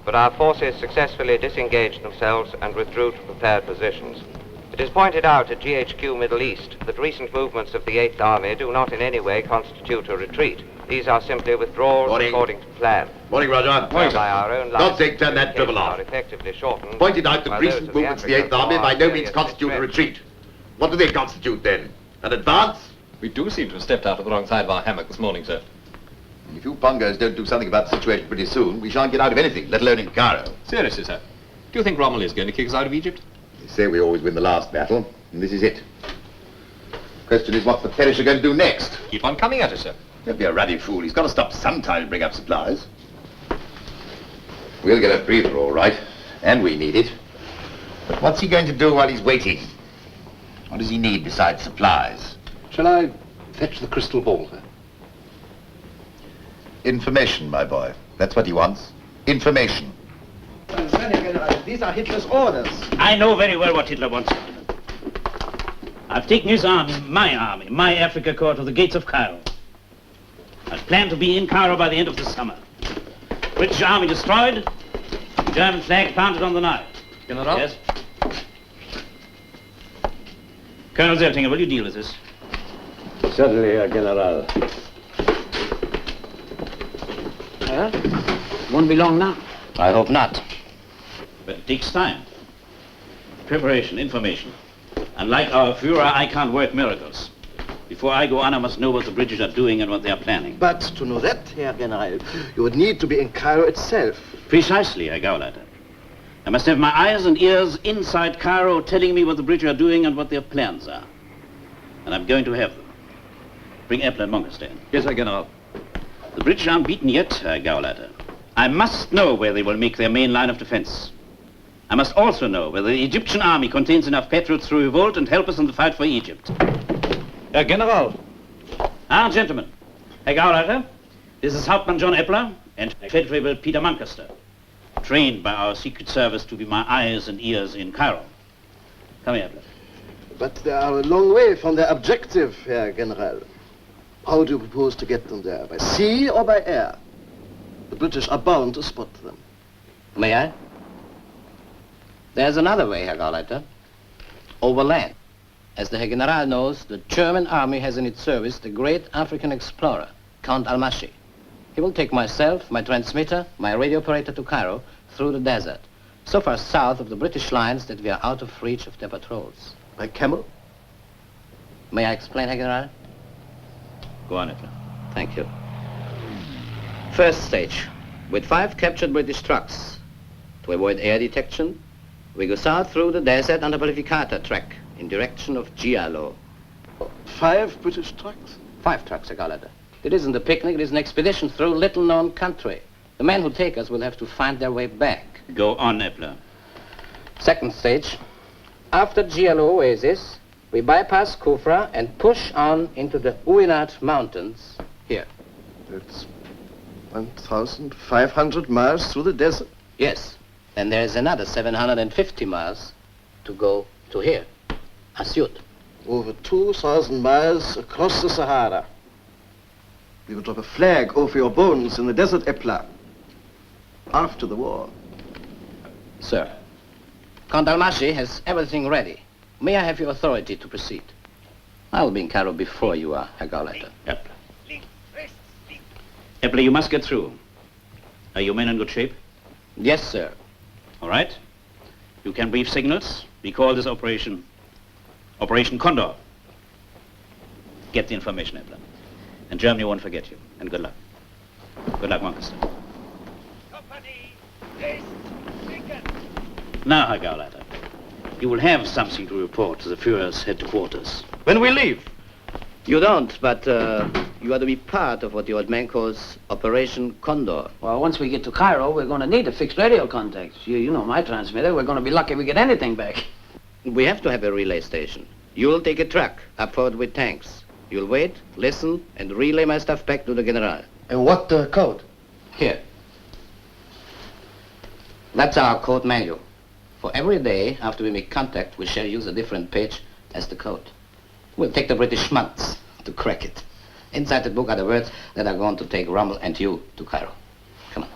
but our forces successfully disengaged themselves and withdrew to prepared positions. It is pointed out at GHQ Middle East that recent movements of the 8th Army do not in any way constitute a retreat. These are simply withdrawals according to plan. Morning, Roger. Morning, by our own Don't think turn that dribble off. Effectively shortened. Pointed out that recent movements of the 8th Army by no means constitute a retreat. What do they constitute then? An advance? We do seem to have stepped out of the wrong side of our hammock this morning, sir. And if you Pongos don't do something about the situation pretty soon, we shan't get out of anything, let alone in Cairo. Seriously, sir. Do you think Rommel is going to kick us out of Egypt? They say we always win the last battle, and this is it. Question is what the Perish are going to do next. Keep on coming at us, sir. Don't be a ruddy fool. He's got to stop sometime to bring up supplies. We'll get a breather, all right, and we need it. But what's he going to do while he's waiting? What does he need besides supplies? Shall I fetch the crystal ball, sir? Information, my boy. That's what he wants. Information. These are Hitler's orders. I know very well what Hitler wants. I've taken his army, my Africa Corps, to the gates of Cairo. I plan to be in Cairo by the end of the summer. British army destroyed, German flag planted on the Nile. General? Yes? Colonel Zeltinger, will you deal with this? Certainly, Herr General. Won't be long now. I hope not. But it takes time. Preparation, information. Unlike our Führer, I can't work miracles. Before I go on, I must know what the British are doing and what they are planning. But to know that, Herr General, you would need to be in Cairo itself. Precisely, Herr Gauleiter. I must have my eyes and ears inside Cairo telling me what the British are doing and what their plans are. And I'm going to have them. Bring Epler and Monkerstein. Yes, sir, General. The British aren't beaten yet, Herr Gauleiter. I must know where they will make their main line of defense. I must also know whether the Egyptian army contains enough patriots to revolt and help us in the fight for Egypt. Herr General. Ah, gentlemen. Herr Gauleiter, this is Hauptmann John Epler and Federal Peter Muncaster, trained by our Secret Service to be my eyes and ears in Cairo. Come here, Epler. But they are a long way from their objective, Herr General. How do you propose to get them there? By sea or by air? The British are bound to spot them. May I? There's another way, Herr Gauleiter. Over land. As the Herr General knows, the German army has in its service the great African explorer, Count Almashi. He will take myself, my transmitter, my radio operator to Cairo through the desert, so far south of the British lines that we are out of reach of their patrols. By camel? May I explain, Herr General? Go on, Epler. Thank you. First stage, with 5 captured British trucks. To avoid air detection, we go south through the desert on the Palificata track in direction of Giallo. 5 British trucks? 5 trucks, Herr Gauleiter. It isn't a picnic, it is an expedition through little-known country. The men who take us will have to find their way back. Go on, Epler. Second stage, after Giallo Oasis, we bypass Kufra and push on into the Uinat Mountains here. It's 1,500 miles through the desert. Yes, and there's another 750 miles to go to here, Asyut. Over 2,000 miles across the Sahara. We will drop a flag over your bones in the desert, Epler. After the war. Sir, Count Almashi has everything ready. May I have your authority to proceed? I'll be in Cairo before you are, Herr Gauleiter. Epler. Epler, you must get through. Are your men in good shape? Yes, sir. All right. You can brief signals. We call this operation Operation Condor. Get the information, Epler. And Germany won't forget you. And good luck. Good luck, Moncaster. Company, east, beacon. Now, Herr Gauleiter, you will have something to report to the Führer's headquarters. When we leave? You don't, but you are to be part of what the old man calls Operation Condor. Well, once we get to Cairo, we're going to need a fixed radio contact. You know my transmitter. We're going to be lucky if we get anything back. We have to have a relay station. You'll take a truck up forward with tanks. You'll wait, listen, and relay my stuff back to the General. And what code? Here. That's our code manual. For every day after we make contact, we shall use a different page as the code. We'll take the British months to crack it. Inside the book are the words that are going to take Rommel and you to Cairo. Come on.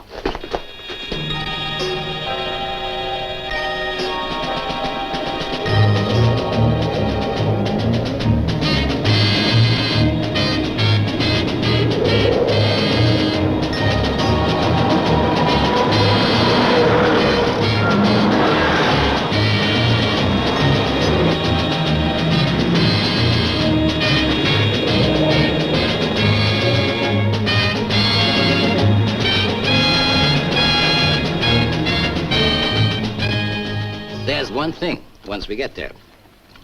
one thing, once we get there.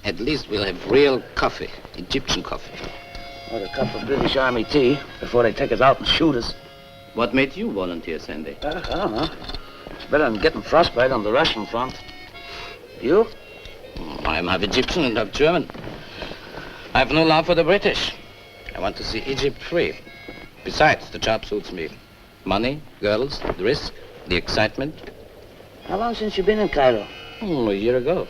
At least we'll have real coffee, Egyptian coffee. Or a cup of British Army tea before they take us out and shoot us. What made you volunteer, Sandy? I don't know. Better than getting frostbite on the Russian front. You? I'm half Egyptian and half German. I have no love for the British. I want to see Egypt free. Besides, the job suits me. Money, girls, the risk, the excitement. How long since you been in Cairo? A year ago.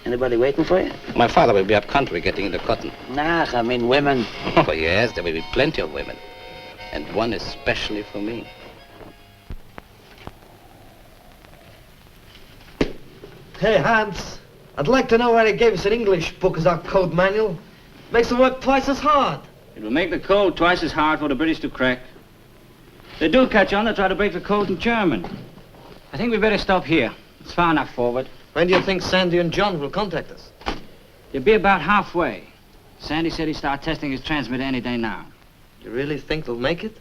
Anybody waiting for you? My father will be up country getting the cotton. Nah, I mean women. Oh, yes, there will be plenty of women. And one especially for me. Hey, Hans, I'd like to know why they gave us an English book as our code manual. Makes the work twice as hard. It will make the code twice as hard for the British to crack. They do catch on, they try to break the code in German. I think we better stop here. It's far enough forward. When do you think Sandy and John will contact us? They'll be about halfway. Sandy said he'd start testing his transmitter any day now. You really think they'll make it?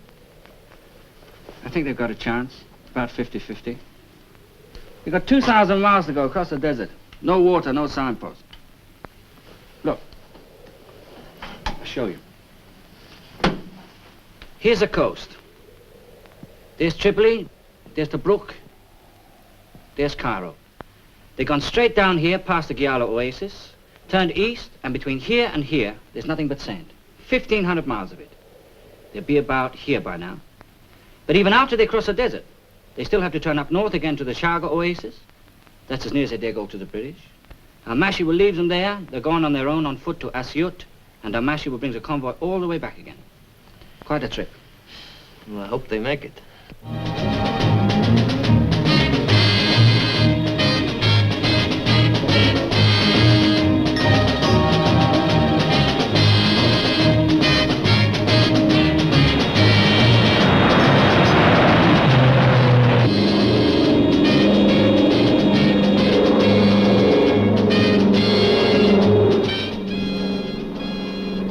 I think they've got a chance. About 50-50. We've got 2,000 miles to go across the desert. No water, no signpost. Look. I'll show you. Here's the coast. There's Tripoli, there's Tobruk, there's Cairo. They've gone straight down here past the Giala Oasis, turned east, and between here and here, there's nothing but sand. 1,500 miles of it. They'll be about here by now. But even after they cross the desert, they still have to turn up north again to the Sharga Oasis. That's as near as they dare go to the British. Amashi will leave them there. They're going on their own on foot to Asyut, and Amashi will bring a convoy all the way back again. Quite a trip. Well, I hope they make it.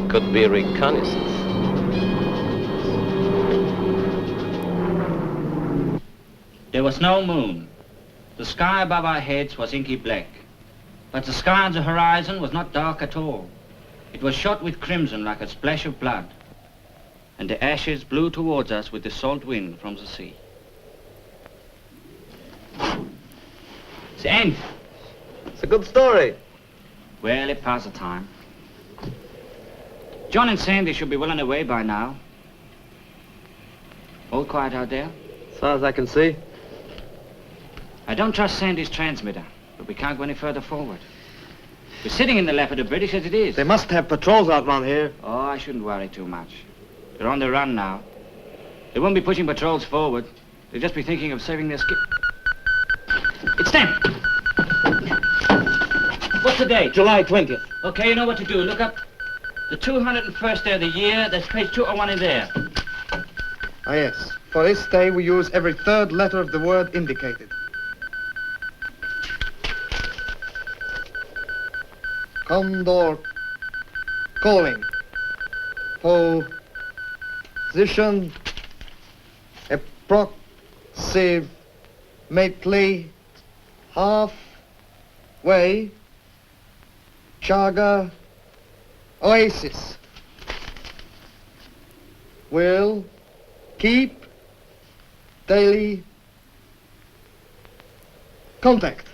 Could be reconnaissance. There was no moon. The sky above our heads was inky black. But the sky on the horizon was not dark at all. It was shot with crimson like a splash of blood. And the ashes blew towards us with the salt wind from the sea. It's the end. It's a good story. Well, it passed the time. John and Sandy should be well on their way by now. All quiet out there? As far as I can see. I don't trust Sandy's transmitter, but we can't go any further forward. We're sitting in the lap of the British as it is. They must have patrols out around here. Oh, I shouldn't worry too much. They're on the run now. They won't be pushing patrols forward. They'll just be thinking of saving their skip. It's them! What's the date? July 20th. Okay, you know what to do. Look up the 201st day of the year. There's page 201 in there. Ah, yes. For this day, we use every third letter of the word indicated. Condor calling. Position approximately halfway. Chaga Oasis. Will keep daily contact.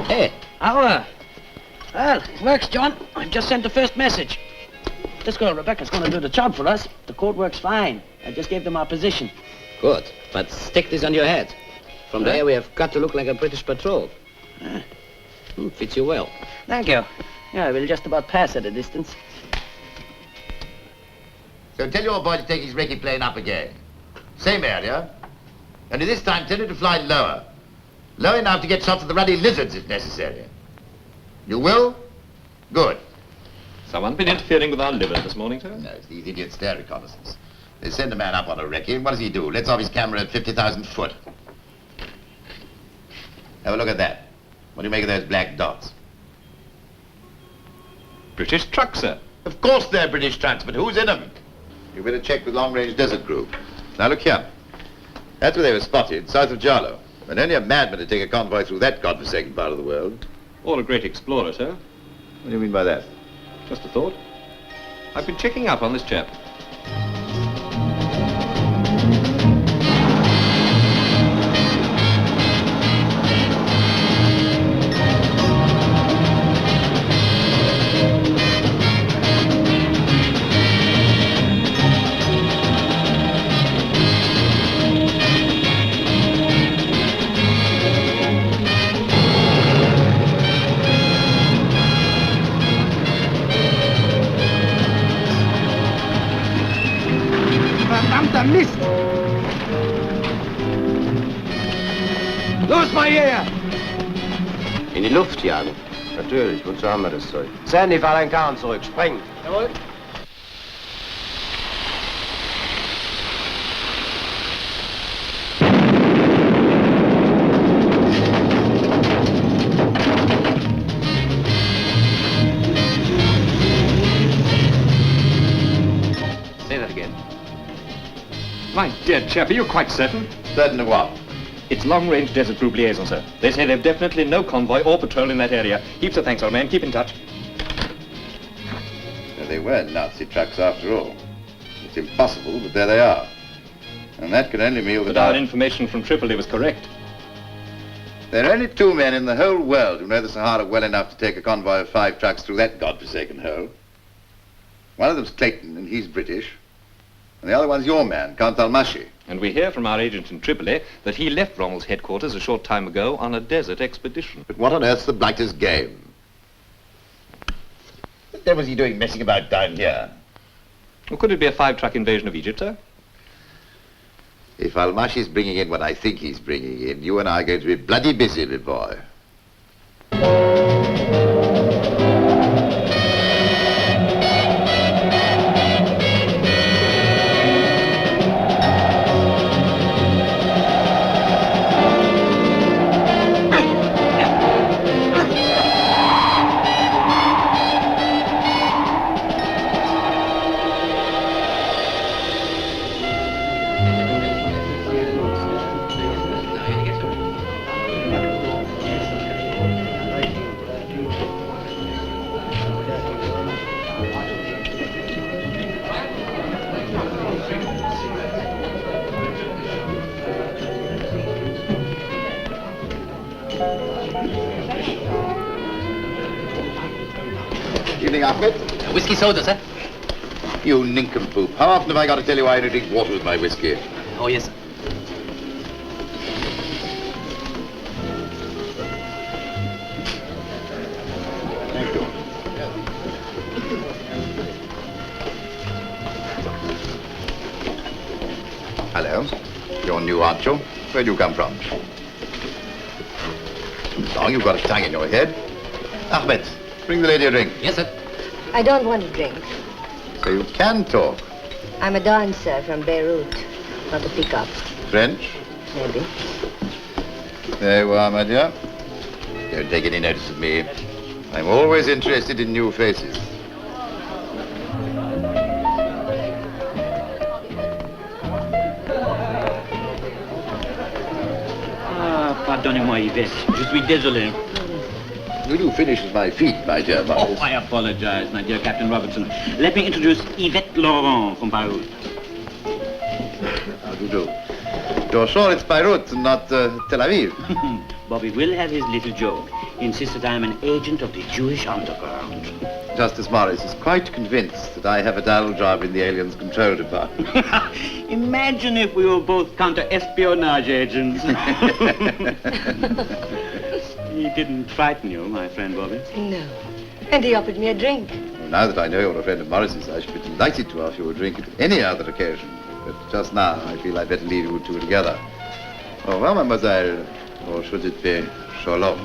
Hey, well, it works, John. I've just sent the first message. This girl, Rebecca's going to do the job for us. The code works fine. I just gave them our position. Good, but stick this on your head. From there, we have got to look like a British patrol. Fits you well. Thank you. Yeah, we'll just about pass at a distance. So tell your boy to take his recce plane up again. Same area. Only this time tell him to fly lower. Low enough to get shots of the ruddy lizards if necessary. You will? Good. Someone been interfering with our liver this morning, sir? No, it's these idiots, their reconnaissance. They send a man up on a recce, and what does he do? Lets off his camera at 50,000 foot. Have a look at that. What do you make of those black dots? British truck, sir. Of course they're British trucks, but who's in them? You better check with long-range desert group. Now look here. That's where they were spotted, south of Jalo. And only a madman to take a convoy through that godforsaken part of the world. Or a great explorer, sir. What do you mean by that? Just a thought. I've been checking up on this chap. Verdammter Mist! Los, Barriere! In die Luft jagen. Natürlich, wozu haben wir das Zeug? Sandy, fahr deinen Karren zurück, spring! Jawohl. Say that again. My dear chap, are you quite certain? Certain of what? It's long-range desert group liaison, sir. They say they've definitely no convoy or patrol in that area. Heaps of thanks, old man. Keep in touch. Well, they were Nazi trucks after all. It's impossible, but there they are. And that can only mean that But our information from Tripoli was correct. there are only 2 men in the whole world who know the Sahara well enough to take a convoy of 5 trucks through that godforsaken hole. One of them's Clayton, and he's British. And the other one's your man, Count Almashi. And we hear from our agent in Tripoli that he left Rommel's headquarters a short time ago on a desert expedition. But what on earth's the blighter's game? What the devil's he doing messing about down here? Or could it be a 5-truck invasion of Egypt, sir? If Almashi's bringing in what I think he's bringing in, you and I are going to be bloody busy, my boy. Evening, Ahmed. Whiskey soda, sir. You nincompoop. How often have I got to tell you I only drink water with my whiskey? Oh, yes, sir. Thank you. Hello. You're new, aren't you? Where do you come from? Long you've got a tongue in your head. Ahmed, bring the lady a drink. Yes, sir. I don't want to drink. So you can talk. I'm a dancer from Beirut, not a pickup, French? maybe. There you are, my dear. Don't take any notice of me. I'm always interested in new faces. Ah, pardonnez-moi, Yvette. Je suis désolé. Will you finish with my feet, my dear Oh, Morris? I apologize, my dear Captain Robertson. Let me introduce Yvette Laurent from Beirut. How do you do? You're sure it's Beirut and not Tel Aviv? Bobby will have his little joke. He insists that I'm an agent of the Jewish underground. Justice Morris is quite convinced that I have a dial job in the aliens control department. Imagine if we were both counter-espionage agents. He didn't frighten you, my friend Bobby. No. And he offered me a drink. Well, now that I know you're a friend of Morris's, I should be delighted to offer you a drink at any other occasion. But just now, I feel I'd better leave you two together. Au revoir, mademoiselle. Or should it be shalom?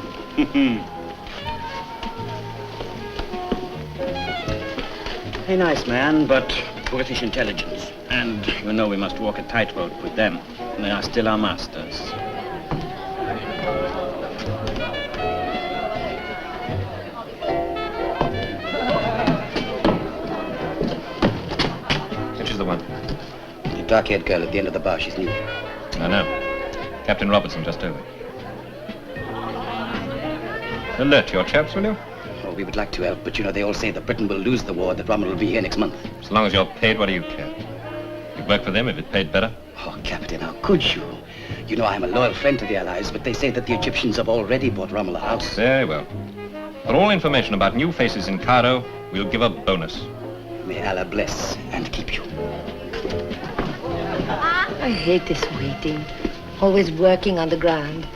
A nice man, but British intelligence. And you know we must walk a tightrope with them. They are still our masters. Which is the one? The dark-haired girl at the end of the bar, she's new. I know. Captain Robertson just over. Alert your chaps, will you? Oh, we would like to help, but you know, they all say that Britain will lose the war, that Rommel will be here next month. As long as you're paid, what do you care? You'd work for them if it paid better. Oh, Captain, how could you? You know, I'm a loyal friend to the Allies, but they say that the Egyptians have already bought Rommel a house. Very well. For all information about new faces in Cairo, we'll give a bonus. May Allah bless and keep you. I hate this waiting. Always working on the ground.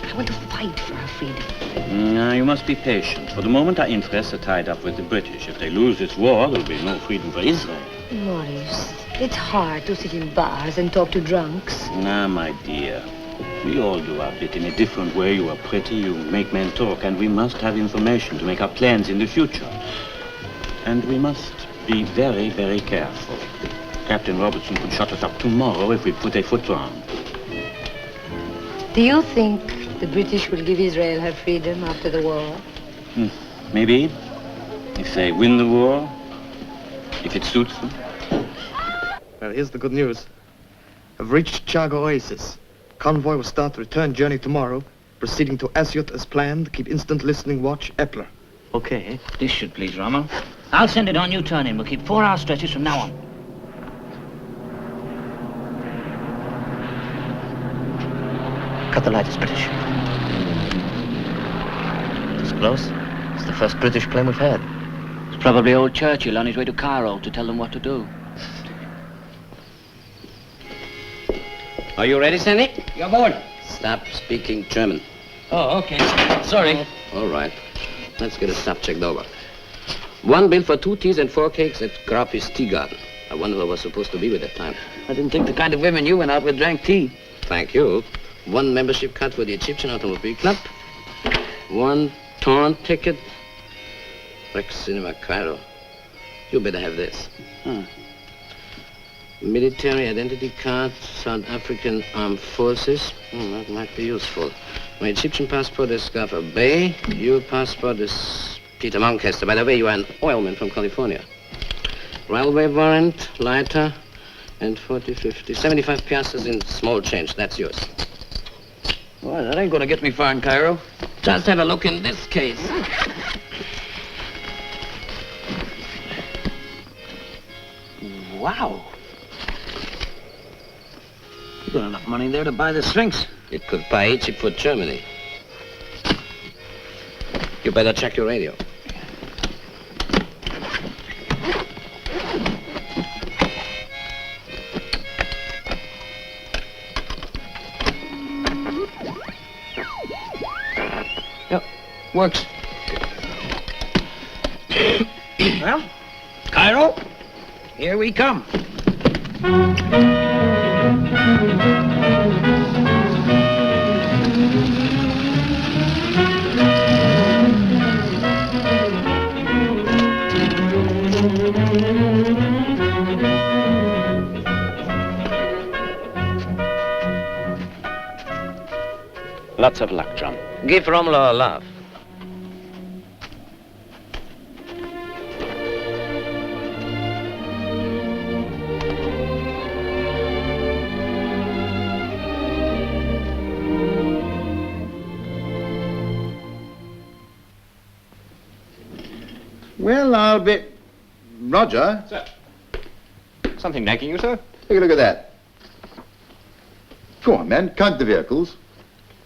I want to fight for our freedom. Now, you must be patient. For the moment, our interests are tied up with the British. If they lose this war, there'll be no freedom for Israel. Maurice, it's hard to sit in bars and talk to drunks. Now, my dear, we all do our bit in a different way. You are pretty, you make men talk, and we must have information to make our plans in the future. And we must be very, very careful. Captain Robertson could shut us up tomorrow if we put a foot wrong. Do you think the British will give Israel her freedom after the war? Maybe. If they win the war, if it suits them. Well, here's the good news. I've reached Chago Oasis. Convoy will start the return journey tomorrow, proceeding to Asyut as planned. Keep instant listening watch, Epler. Okay, this should please Rommel. I'll send it on, you turn in. We'll keep 4-hour stretches from now on. Cut the light, it's British. It's close. It's the first British plane we've had. It's probably old Churchill on his way to Cairo to tell them what to do. Are you ready, Sandy? You're aboard. Stop speaking German. Oh, okay. Sorry. All right. Let's get the stuff checked over. 1 bill for 2 teas and 4 cakes at Grapis Tea Garden. I wonder who was supposed to be with that time. I didn't think the kind of women you went out with drank tea. Thank you. 1 membership card for the Egyptian Automobile Club. 1 torn ticket. Rex Cinema Cairo. You better have this. Military identity card, South African Armed Forces. That might be useful. My Egyptian passport is Gaffer Bay. Your passport is Peter Moncaster. By the way, you are an oilman from California. Railway warrant, lighter, and 40, 50, 75 piastres in small change. That's yours. Well, that ain't gonna get me far in Cairo. Just have a look in this case. Wow. You got enough money there to buy the Sphinx. It could buy Egypt for Germany. You better check your radio. Yep, works. Well, Cairo, here we come. Lots of luck, John. Give Rommel a laugh. Well, I'll be... Roger? Sir. Something nagging you, sir? Take a look at that. Go on, man. Count the vehicles.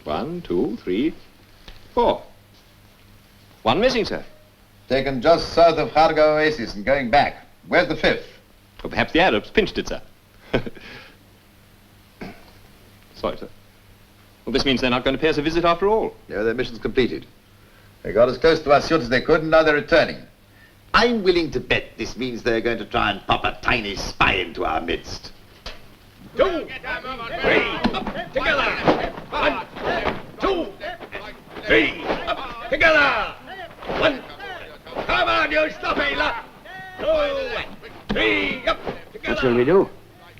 1, 2, 3, 4. 1 missing, sir. Taken just south of Kharga Oasis and going back. Where's the 5th? Or perhaps the Arabs pinched it, sir. Sorry, sir. Well, this means they're not going to pay us a visit after all. Yeah, their mission's completed. They got as close to Asyut as they could, and now they're returning. I'm willing to bet this means they're going to try and pop a tiny spy into our midst. 2, 3, together. 1, 2, 3, together. 1. Come on, you stuffy lot. 2, 3, up, together. What shall we do?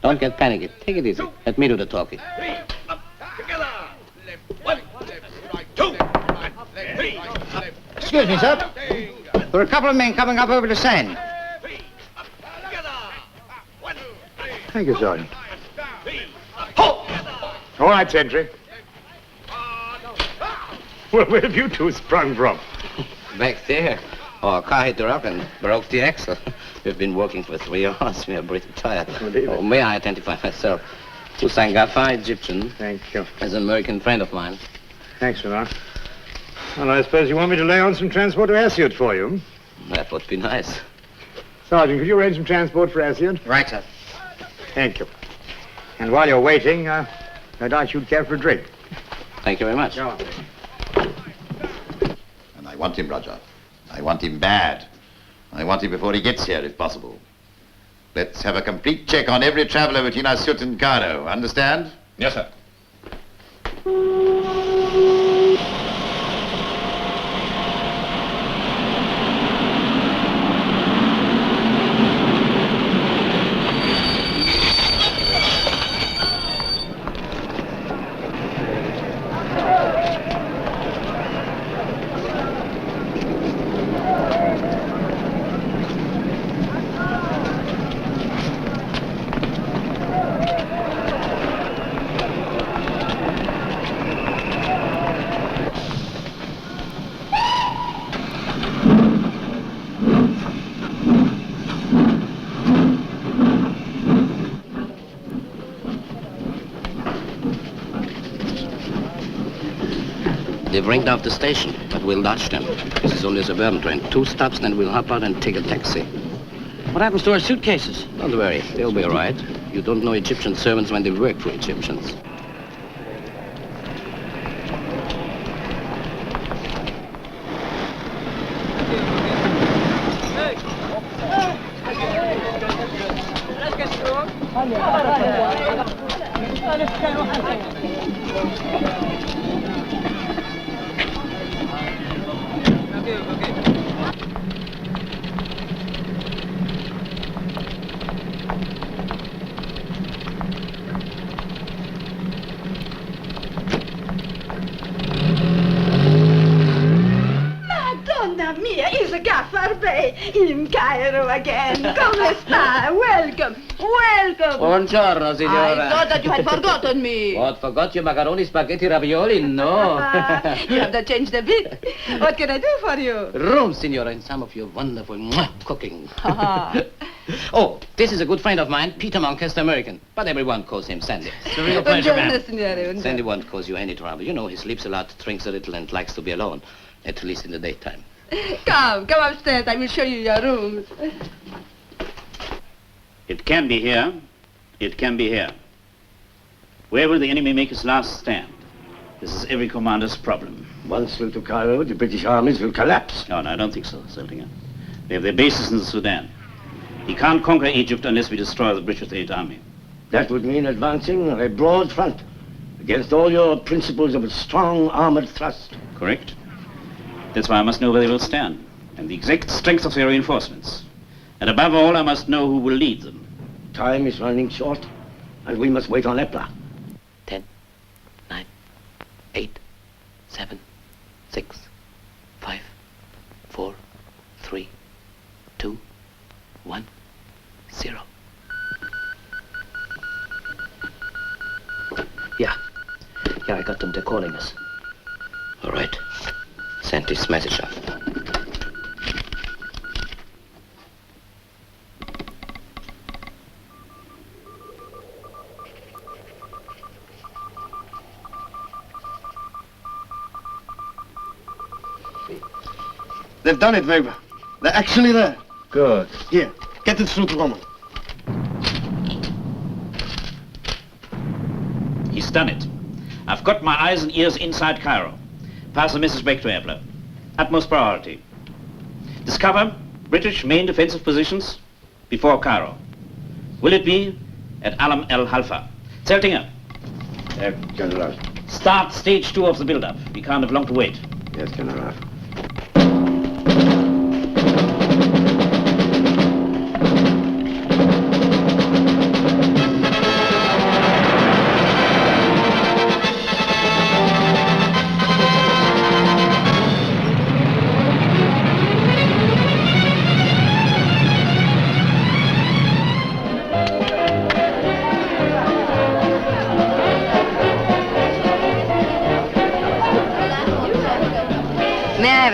Don't get panicky. Take it easy. Let me do the talking. 3, up, together. 1, 2, 3, up. Excuse me, sir. There are a couple of men coming up over the sand. Thank you, Sergeant. Halt! All right, sentry. Well, where have you two sprung from? Back there. Our car hit the rock and broke the axle. We've been working for 3 hours. We are pretty tired. Oh, may I identify myself? Hussein Ghaffar, Egyptian. Thank you. As an American friend of mine. Thanks, Milan. Well, I suppose you want me to lay on some transport to Asyut for you? That would be nice. Sergeant, could you arrange some transport for Asyut? Right, sir. Thank you. And while you're waiting, no doubt you'd care for a drink. Thank you very much. Go on. And I want him, Roger. I want him bad. I want him before he gets here, if possible. Let's have a complete check on every traveler between Asyut and Cairo. Understand? Yes, sir. They've ringed off the station, but we'll dodge them. This is only a suburban train. 2 stops, then we'll hop out and take a taxi. What happens to our suitcases? Don't worry, they'll be all right. You don't know Egyptian servants when they work for Egyptians. Madonna mia, is Ghaffar Bey in Cairo again. Come sta? Welcome, welcome. Buongiorno, signora. I thought that you had forgotten me. What, forgot your macaroni, spaghetti, ravioli? No. You have not changed a bit. What can I do for you? Room, signora, and some of your wonderful cooking. Oh, this is a good friend of mine, Peter Monk, American. But everyone calls him Sandy. It's a real pleasure, Buongiorno, ma'am. signore. Sandy won't cause you any trouble. You know, he sleeps a lot, drinks a little, and likes to be alone. At least in the daytime. Come upstairs. I will show you your rooms. It can be here. It can be here. Where will the enemy make his last stand? This is every commander's problem. Once through to Cairo, the British armies will collapse. No, I don't think so, Seldinger. They have their bases in the Sudan. He can't conquer Egypt unless we destroy the British Eighth Army. That would mean advancing on a broad front against all your principles of a strong armored thrust. Correct. That's why I must know where they will stand, and the exact strength of their reinforcements. And above all, I must know who will lead them. Time is running short, and we must wait on Epla. 10, 9, 8, 7, 6, 5, 4, 3, 2, 1, 0. Yeah, I got them. They're calling us. All right. Send this message up. They've done it, Weber. They're actually there. Good. Here, get it through to Rommel. He's done it. I've got my eyes and ears inside Cairo. Pass the message back to Epler. Utmost priority. Discover British main defensive positions before Cairo. Will it be at Alam el Halfa? Zeltinger. General. Start stage 2 of the build-up. We can't have long to wait. Yes, General.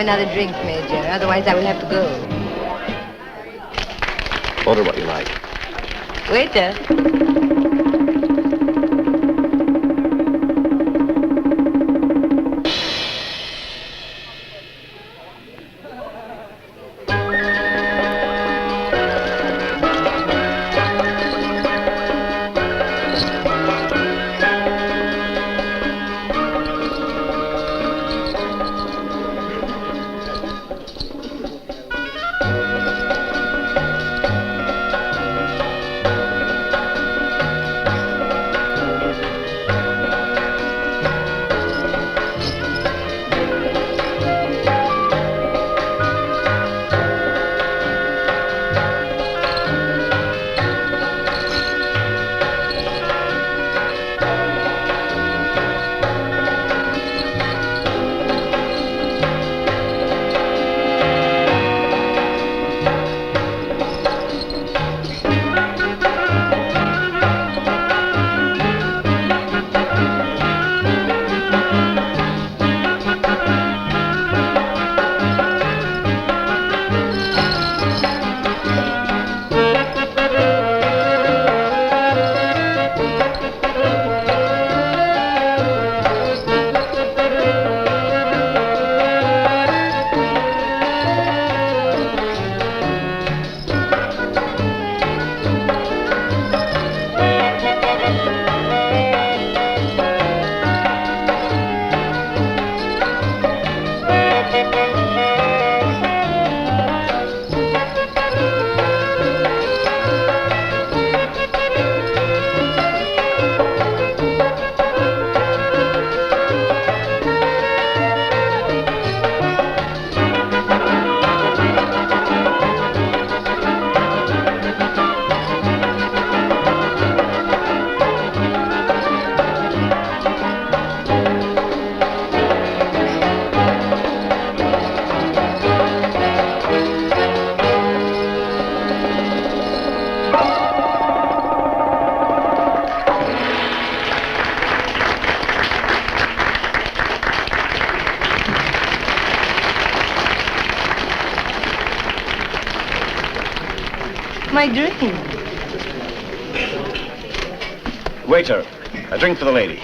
another drink, Major. Otherwise, I will have to go. Order what you like. Waiter. My drink. Waiter, a drink for the lady.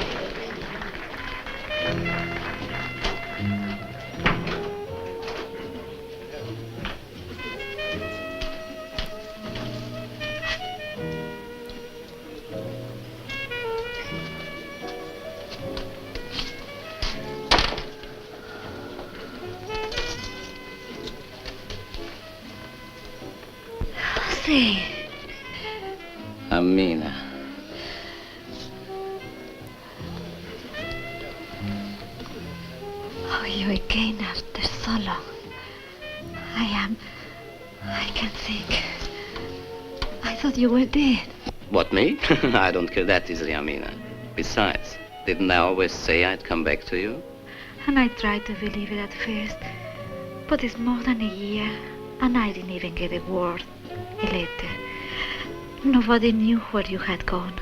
Say, Amina. Oh, you again after so long. I can't think. I thought you were dead. What, me? I don't care that easily, Amina. Besides, didn't I always say I'd come back to you? And I tried to believe it at first. But it's more than a year, and I didn't even get a word, a letter. Nobody knew where you had gone,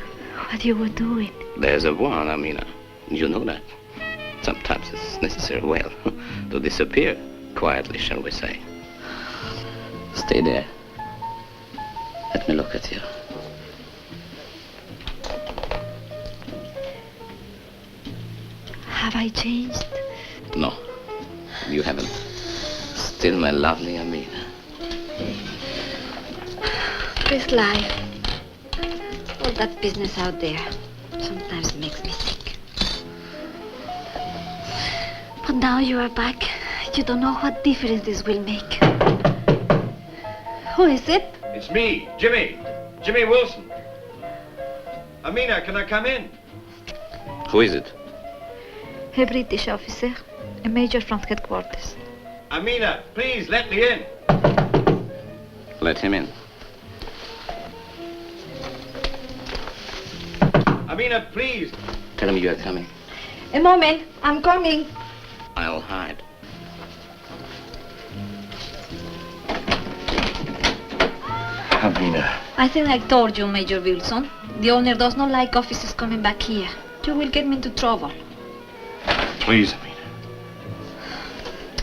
what you were doing. There's a war, Amina. You know that. Sometimes it's necessary, well, to disappear quietly, shall we say. Stay there. Let me look at you. Have I changed? No, you haven't. Still my lovely Amina. This life, all that business out there, sometimes makes me sick. But now you are back. You don't know what difference this will make. Who is it? It's me, Jimmy. Jimmy Wilson. Amina, can I come in? Who is it? A British officer, a major from headquarters. Amina, please let me in. Let him in. Amina, please. Tell him you're coming. A moment, I'm coming. I'll hide. Amina. I think I told you, Major Wilson. The owner does not like officers coming back here. You will get me into trouble. Please, Amina.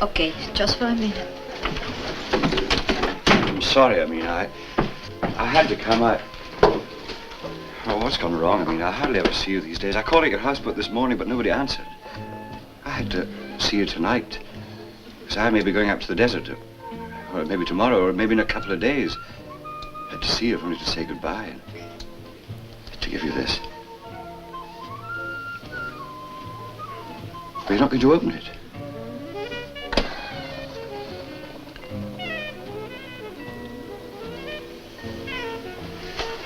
Okay, just for a minute. I'm sorry, I had to come. Oh, what's gone wrong? I hardly ever see you these days. I called at your house but this morning, but nobody answered. I had to see you tonight. Because I may be going up to the desert. Or maybe tomorrow, or maybe in a couple of days. I had to see you for me to say goodbye. And to give you this. But you're not going to open it.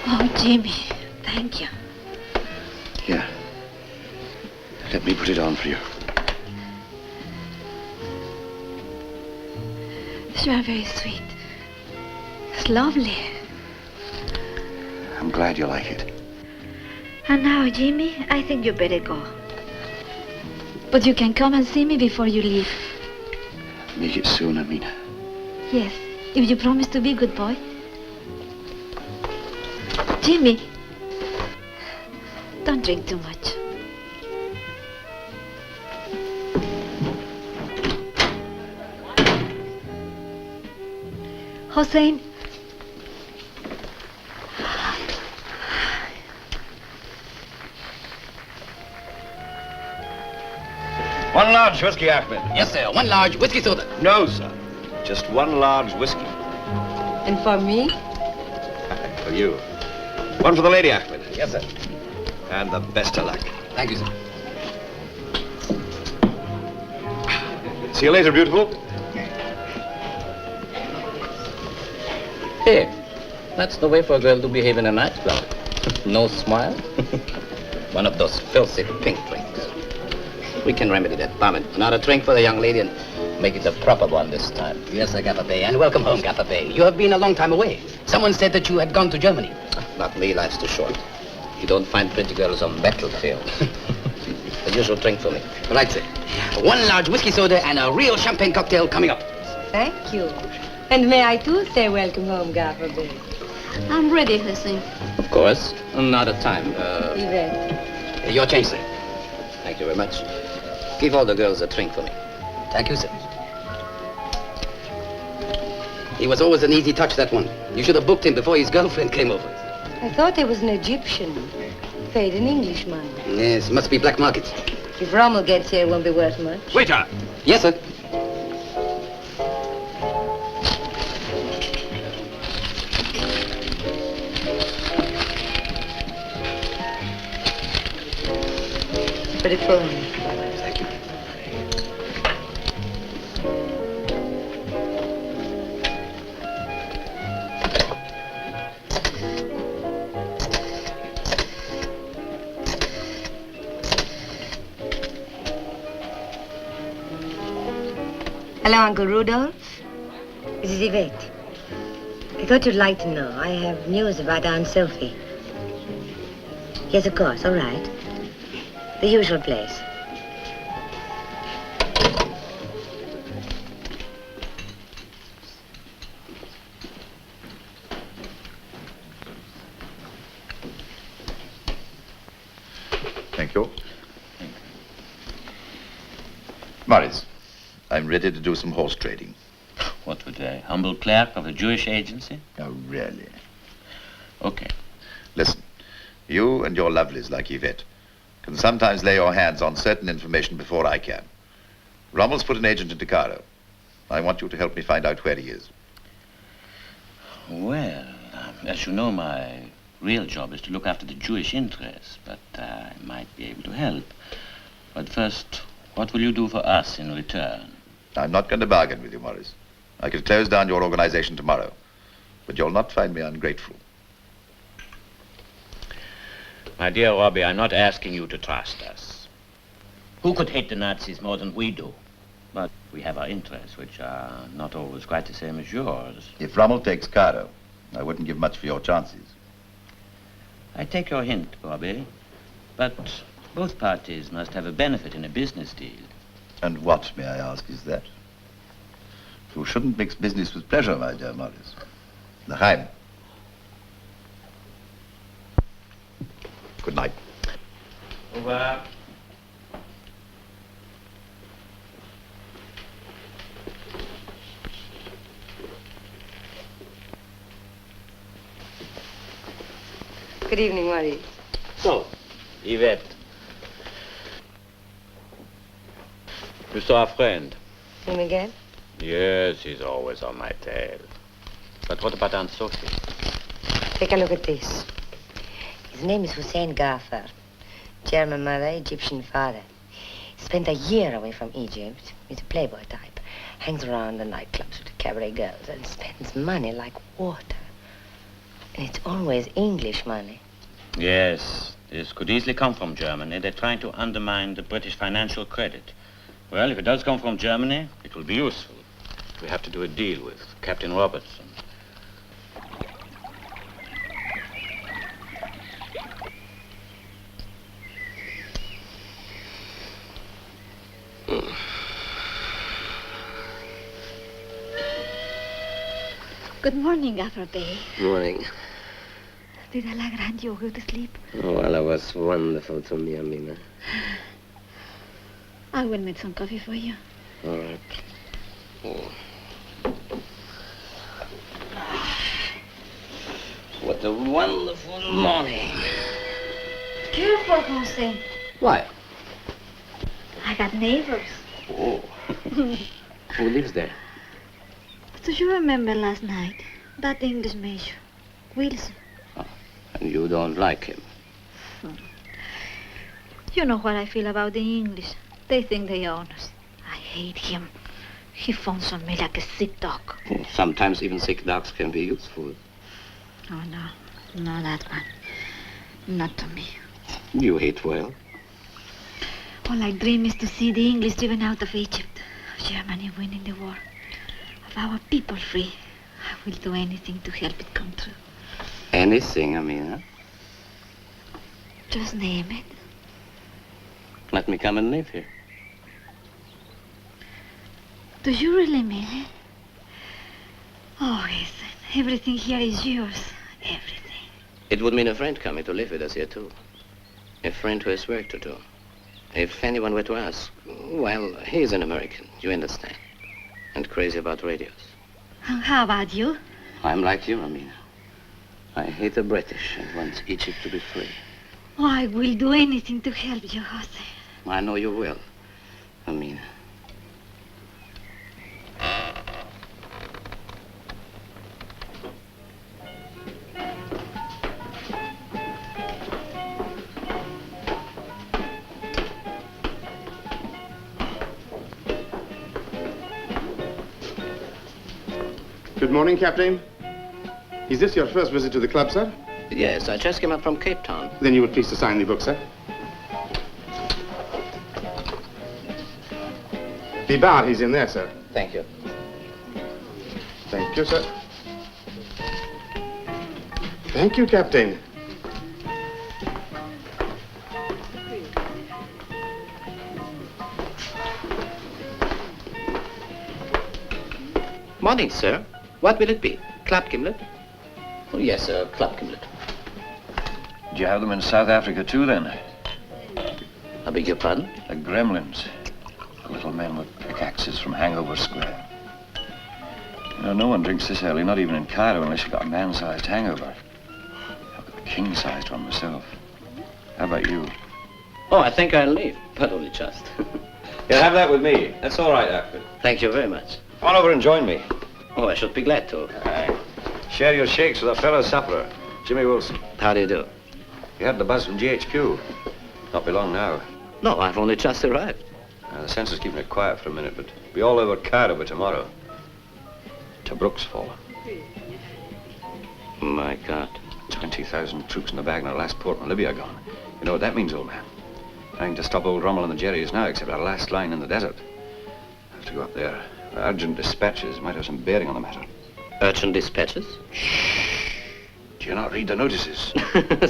Oh, Jimmy, thank you. Here. Let me put it on for you. You are very sweet. It's lovely. I'm glad you like it. And now, Jimmy, I think you better go. But you can come and see me before you leave. Make it soon, Amina. Yes, if you promise to be a good boy. Jimmy, don't drink too much. Hossein. One large whiskey, Ahmed. Yes, sir. One large whiskey soda. No, sir. Just one large whiskey. And for me? For you. One for the lady, Ahmed. Yes, sir. And the best of luck. Thank you, sir. See you later, beautiful. Hey, that's the way for a girl to behave in a nightclub. No smile. One of those filthy pink drinks. We can remedy that, Barman. Another drink for the young lady and make it a proper one this time. Yes, sir, Gaffer Bey, and welcome home, Gaffer Bey. You have been a long time away. Someone said that you had gone to Germany. Not me, life's too short. You don't find pretty girls on battlefield. The usual drink for me. Right, sir. One large whiskey soda and a real champagne cocktail coming up. Thank you. And may I too say welcome home, Gaffer Bey? I'm ready, Hussein. Of course. Another time. Yvette. Your change, sir. Thank you very much. Give all the girls a drink for me. Thank you, sir. He was always an easy touch, that one. You should have booked him before his girlfriend came over. I thought he was an Egyptian. Paid in Englishman. Yes, must be black market. If Rommel gets here, it won't be worth much. Waiter! Yes, sir. Put it for me. Thank you. Hello, Uncle Rudolph. This is Yvette. I thought you'd like to know. I have news about Aunt Sophie. Yes, of course. All right. The usual place. Thank you. Morris, I'm ready to do some horse trading. What, with a humble clerk of a Jewish agency? Oh, really? Okay. Listen, you and your lovelies like Yvette can sometimes lay your hands on certain information before I can. Rommel's put an agent into Cairo. I want you to help me find out where he is. Well, as you know, my real job is to look after the Jewish interests, but I might be able to help. But first, what will you do for us in return? I'm not going to bargain with you, Morris. I could close down your organization tomorrow, but you'll not find me ungrateful. My dear Robbie, I'm not asking you to trust us. Who could hate the Nazis more than we do? But we have our interests, which are not always quite the same as yours. If Rommel takes Cairo, I wouldn't give much for your chances. I take your hint, Robbie, but both parties must have a benefit in a business deal. And what, may I ask, is that? You shouldn't mix business with pleasure, my dear Morris. L'chaim. Good night. Over. Good evening, Maurice. So, Yvette. You saw a friend? Him again? Yes, he's always on my tail. But what about Aunt Sophie? Take a look at this. His name is Hussein Ghaffar. German mother, Egyptian father. Spent a year away from Egypt. He's a playboy type. Hangs around the nightclubs with the cabaret girls and spends money like water. And it's always English money. Yes, this could easily come from Germany. They're trying to undermine the British financial credit. Well, if it does come from Germany, it will be useful. We have to do a deal with Captain Robertson. Good morning, Gaffer Bey. Morning. Did Allah grant you a good sleep? Oh, Allah was wonderful to me, Amina. I will make some coffee for you. All right. Oh. What a wonderful morning. Careful, Jose. Why? I got neighbors. Oh. Who lives there? Do you remember last night? That English major, Wilson. And you don't like him? You know what I feel about the English. They think they own us. I hate him. He phones on me like a sick dog. Oh, sometimes even sick dogs can be useful. Oh, no. No, that one. Not to me. You hate well. All I dream is to see the English driven out of Egypt, of Germany winning the war, of our people free. I will do anything to help it come true. Anything, Amina. Just name it. Let me come and live here. Do you really mean it? Oh, Ethan, everything here is yours. Everything. It would mean a friend coming to live with us here, too. A friend who has work to do. If anyone were to ask, well, he is an American, you understand. And crazy about radios. How about you? I'm like you, Amina. I hate the British and want Egypt to be free. Oh, I will do anything to help you, Jose. I know you will, Amina. Good morning, Captain. Is this your first visit to the club, sir? Yes, I just came up from Cape Town. Then you will please to sign the book, sir. The bar is in there, sir. Thank you. Thank you, sir. Thank you, Captain. Morning, sir. What will it be? Club gimlet? Oh, yes, sir. Club gimlet. Do you have them in South Africa too, then? I beg your pardon? The gremlins. The little men with pickaxes from Hangover Square. You know, no one drinks this early, not even in Cairo, unless you've got a man-sized hangover. I've got a king-sized one myself. How about you? Oh, I think I'll leave, but only just. You'll have that with me. That's all right, Alfred. Thank you very much. Come on over and join me. Oh, I should be glad to. Aye. Share your shakes with a fellow sufferer, Jimmy Wilson. How do you do? You had the buzz from GHQ. Not be long now. No, I've only just arrived. The censor's keeping it quiet for a minute, but be all over Cairo by tomorrow. Tobruk's fallen. My God. 20,000 troops in the bag and our last port in Libya gone. You know what that means, old man? Trying to stop old Rommel and the Jerry's now, except our last line in the desert. I have to go up there. Urgent dispatches might have some bearing on the matter. Urgent dispatches? Shh. Do you not read the notices?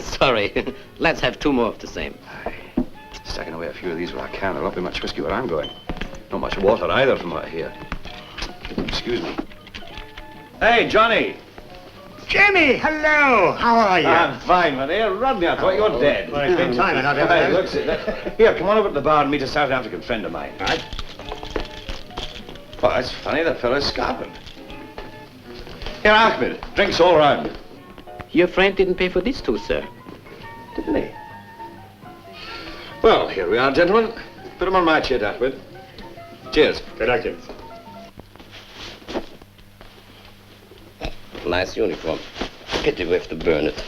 Sorry. Let's have 2 more of the same. Aye. Stacking away a few of these where I can. There won't be much whiskey where I'm going. Not much water either, from what I hear. Excuse me. Hey, Johnny! Jimmy, hello! How are you? I'm fine, my dear. Rodney, I thought you were dead. Well, it's been time enough, hasn't Hey, it? look, sit. Here, come on over to the bar and meet a South African friend of mine. Right. Well, that's funny, that fellow's scarping. Here, Ahmed, drinks all round. Your friend didn't pay for these 2, sir. Didn't he? Well, here we are, gentlemen. Put 'em on my chair, Dartwood. Cheers. Good luck, James. Nice uniform. Pity we have to burn it.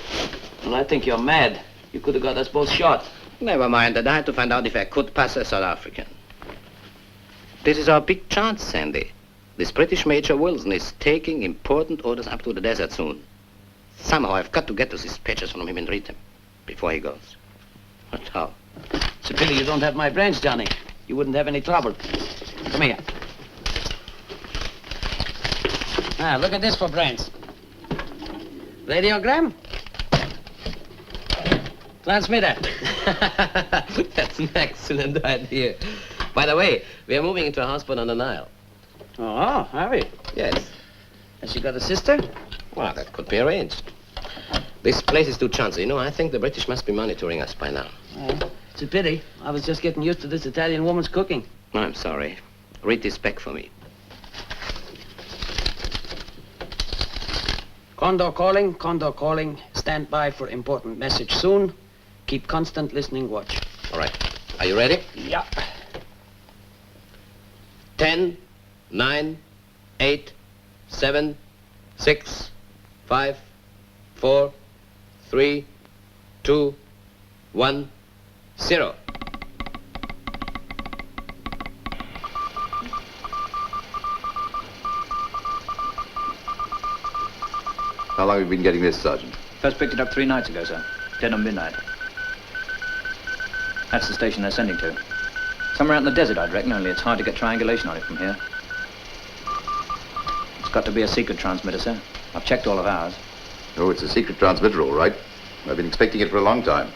Well, I think you're mad. You could have got us both shot. Never mind that. I had to find out if I could pass as South African. This is our big chance, Sandy. This British Major Wilson is taking important orders up to the desert soon. Somehow I've got to get those dispatches from him and read them before he goes. But how? It's a pity you don't have my brains, Johnny. You wouldn't have any trouble. Come here. Ah, look at this for brains. Radiogram? Transmitter. That's an excellent idea. By the way, we are moving into a houseboat on the Nile. Oh, are we? Yes. Has she got a sister? Well, that could be arranged. This place is too chancy. You know, I think the British must be monitoring us by now. It's a pity. I was just getting used to this Italian woman's cooking. I'm sorry. Read this back for me. Condor calling. Stand by for important message soon. Keep constant listening watch. All right. Are you ready? Yeah. 10, 9, 8, 7, 6, 5, 4, 3, 2, 1, 0. How long have you been getting this, Sergeant? First picked it up 3 nights ago, sir. 10 on midnight. That's the station they're sending to. Somewhere out in the desert, I'd reckon, only it's hard to get triangulation on it from here. It's got to be a secret transmitter, sir. I've checked all of ours. Oh, it's a secret transmitter, all right. I've been expecting it for a long time.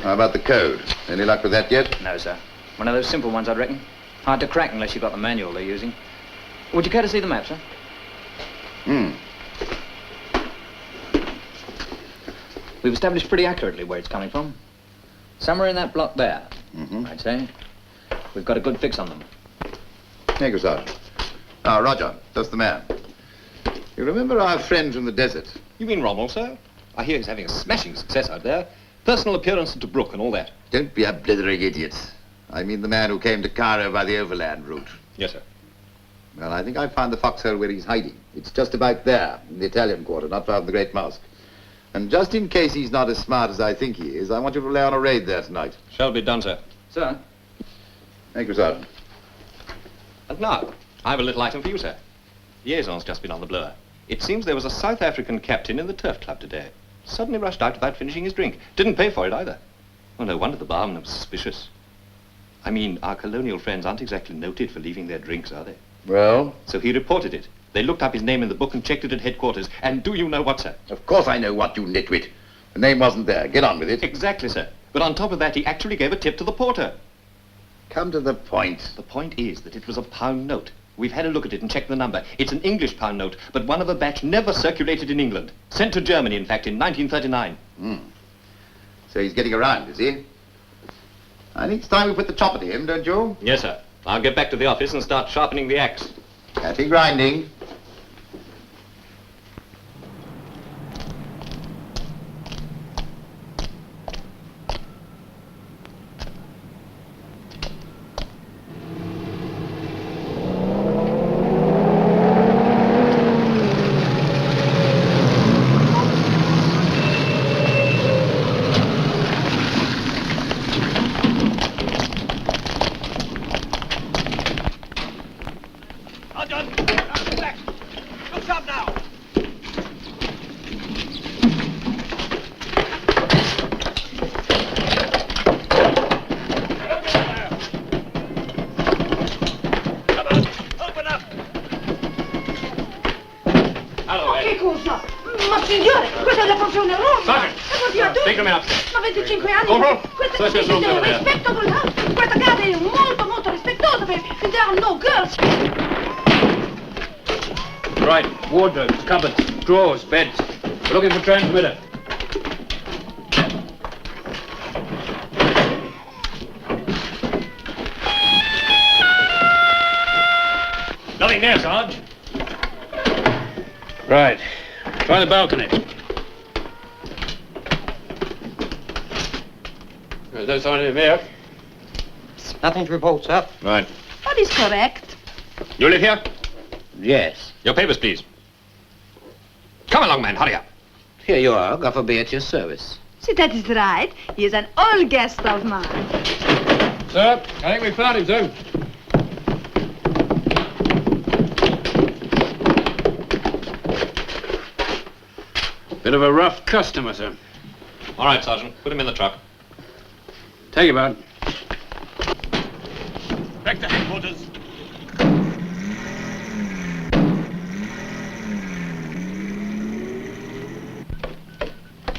How about the code? Any luck with that yet? No, sir. One of those simple ones, I'd reckon. Hard to crack unless you've got the manual they're using. Would you care to see the map, sir? We've established pretty accurately where it's coming from. Somewhere in that block there, I'd say. We've got a good fix on them. Thank you, Sergeant. Now, Roger, that's the man. You remember our friend from the desert? You mean Rommel, sir? I hear he's having a smashing success out there. Personal appearance at Tobruk and all that. Don't be a blithering idiot. I mean the man who came to Cairo by the overland route. Yes, sir. Well, I think I found the foxhole where he's hiding. It's just about there, in the Italian quarter, not far from the Great Mosque. And just in case he's not as smart as I think he is, I want you to lay on a raid there tonight. Shall be done, sir. Sir? Thank you, Sergeant. And now, I've a little item for you, sir. Liaison's just been on the blower. It seems there was a South African captain in the Turf Club today. Suddenly rushed out without finishing his drink. Didn't pay for it either. Well, no wonder the barman was suspicious. I mean, our colonial friends aren't exactly noted for leaving their drinks, are they? Well? So he reported it. They looked up his name in the book and checked it at headquarters. And do you know what, sir? Of course I know what, you nitwit. The name wasn't there. Get on with it. Exactly, sir. But on top of that, he actually gave a tip to the porter. Come to the point. The point is that it was a pound note. We've had a look at it and checked the number. It's an English pound note, but one of a batch never circulated in England. Sent to Germany, in fact, in 1939. So he's getting around, is he? I think it's time we put the chopper to him, don't you? Yes, sir. I'll get back to the office and start sharpening the axe. Happy grinding. Ma signore, questa è la porzione rossa! Take him out. Ma 25 anni! Corporal, Questo search his room over there. rispetto con l'altro! Questa casa è molto rispettosa perché there are no girls! Right, wardrobes, cupboards, drawers, beds. We're looking for transmitter. Nothing there, Sarge. Right. Try the balcony. There's no sign of him here. Nothing to report, sir. Right. What is correct? You live here? Yes. Your papers, please. Come along, man. Hurry up. Here you are. Gaffer B at your service. See, that is right. He is an old guest of mine. Sir, I think we found him, sir. Bit of a rough customer, sir. All right, Sergeant. Put him in the truck. Take him out. Back to headquarters.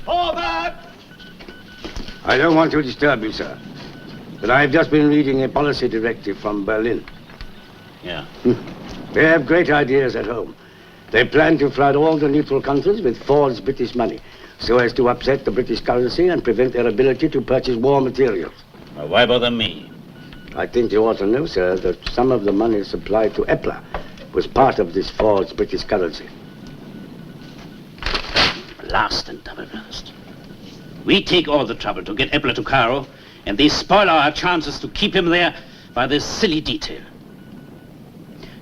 Forward! I don't want to disturb you, sir, but I've just been reading a policy directive from Berlin. Yeah. They have great ideas at home. They plan to flood all the neutral countries with false British money, so as to upset the British currency and prevent their ability to purchase war materials. Well, why bother me? I think you ought to know, sir, that some of the money supplied to Epler was part of this false British currency. Last and double last. We take all the trouble to get Epler to Cairo, and they spoil our chances to keep him there by this silly detail.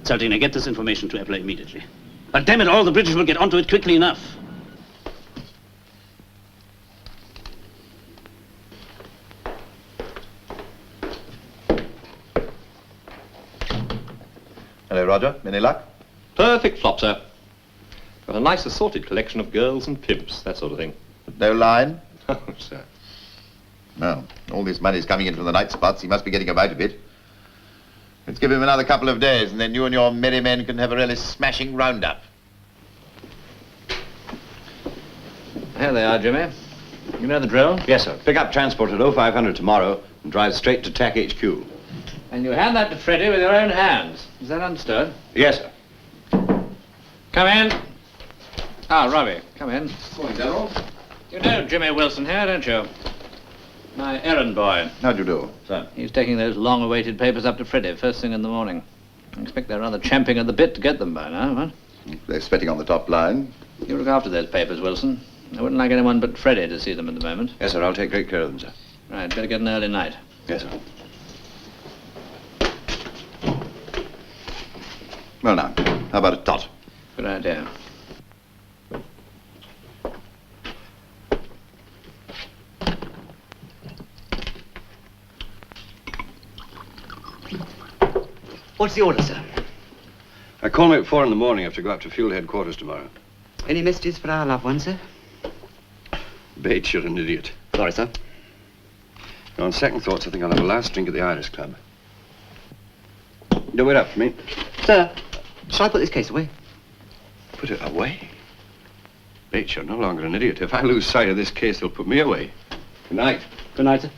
Saltina, get this information to Epler immediately. But damn it all, the British will get onto it quickly enough. Hello, Roger. Any luck? Perfect flop, sir. Got a nice assorted collection of girls and pimps, that sort of thing. No line? Oh, sir. No. All this money's coming in from the night spots. He must be getting about a bit. Let's give him another couple of days, and then you and your merry men can have a really smashing roundup. Here they are, Jimmy. You know the drill? Yes, sir. Pick up transport at 0500 tomorrow and drive straight to TAC HQ. And you hand that to Freddie with your own hands. Is that understood? Yes, sir. Come in. Ah, Robbie, come in. Morning, General. You know Jimmy Wilson here, don't you? My errand boy. How'd you do? Sir. He's taking those long-awaited papers up to Freddie first thing in the morning. I expect they're rather champing at the bit to get them by now, what? They're sweating on the top line. You look after those papers, Wilson. I wouldn't like anyone but Freddie to see them at the moment. Yes, sir. I'll take great care of them, sir. Right, better get an early night. Yes, sir. Well, now, how about a tot? Good idea. What's the order, sir? I call me at 4 in the morning. I have to go up to field headquarters tomorrow. Any messages for our loved one, sir? Bates, you're an idiot. Sorry, sir. On second thoughts, I think I'll have a last drink at the Irish Club. Don't wait up for me. Sir, shall I put this case away? Put it away? Bates, you're no longer an idiot. If I lose sight of this case, they'll put me away. Good night. Good night, sir.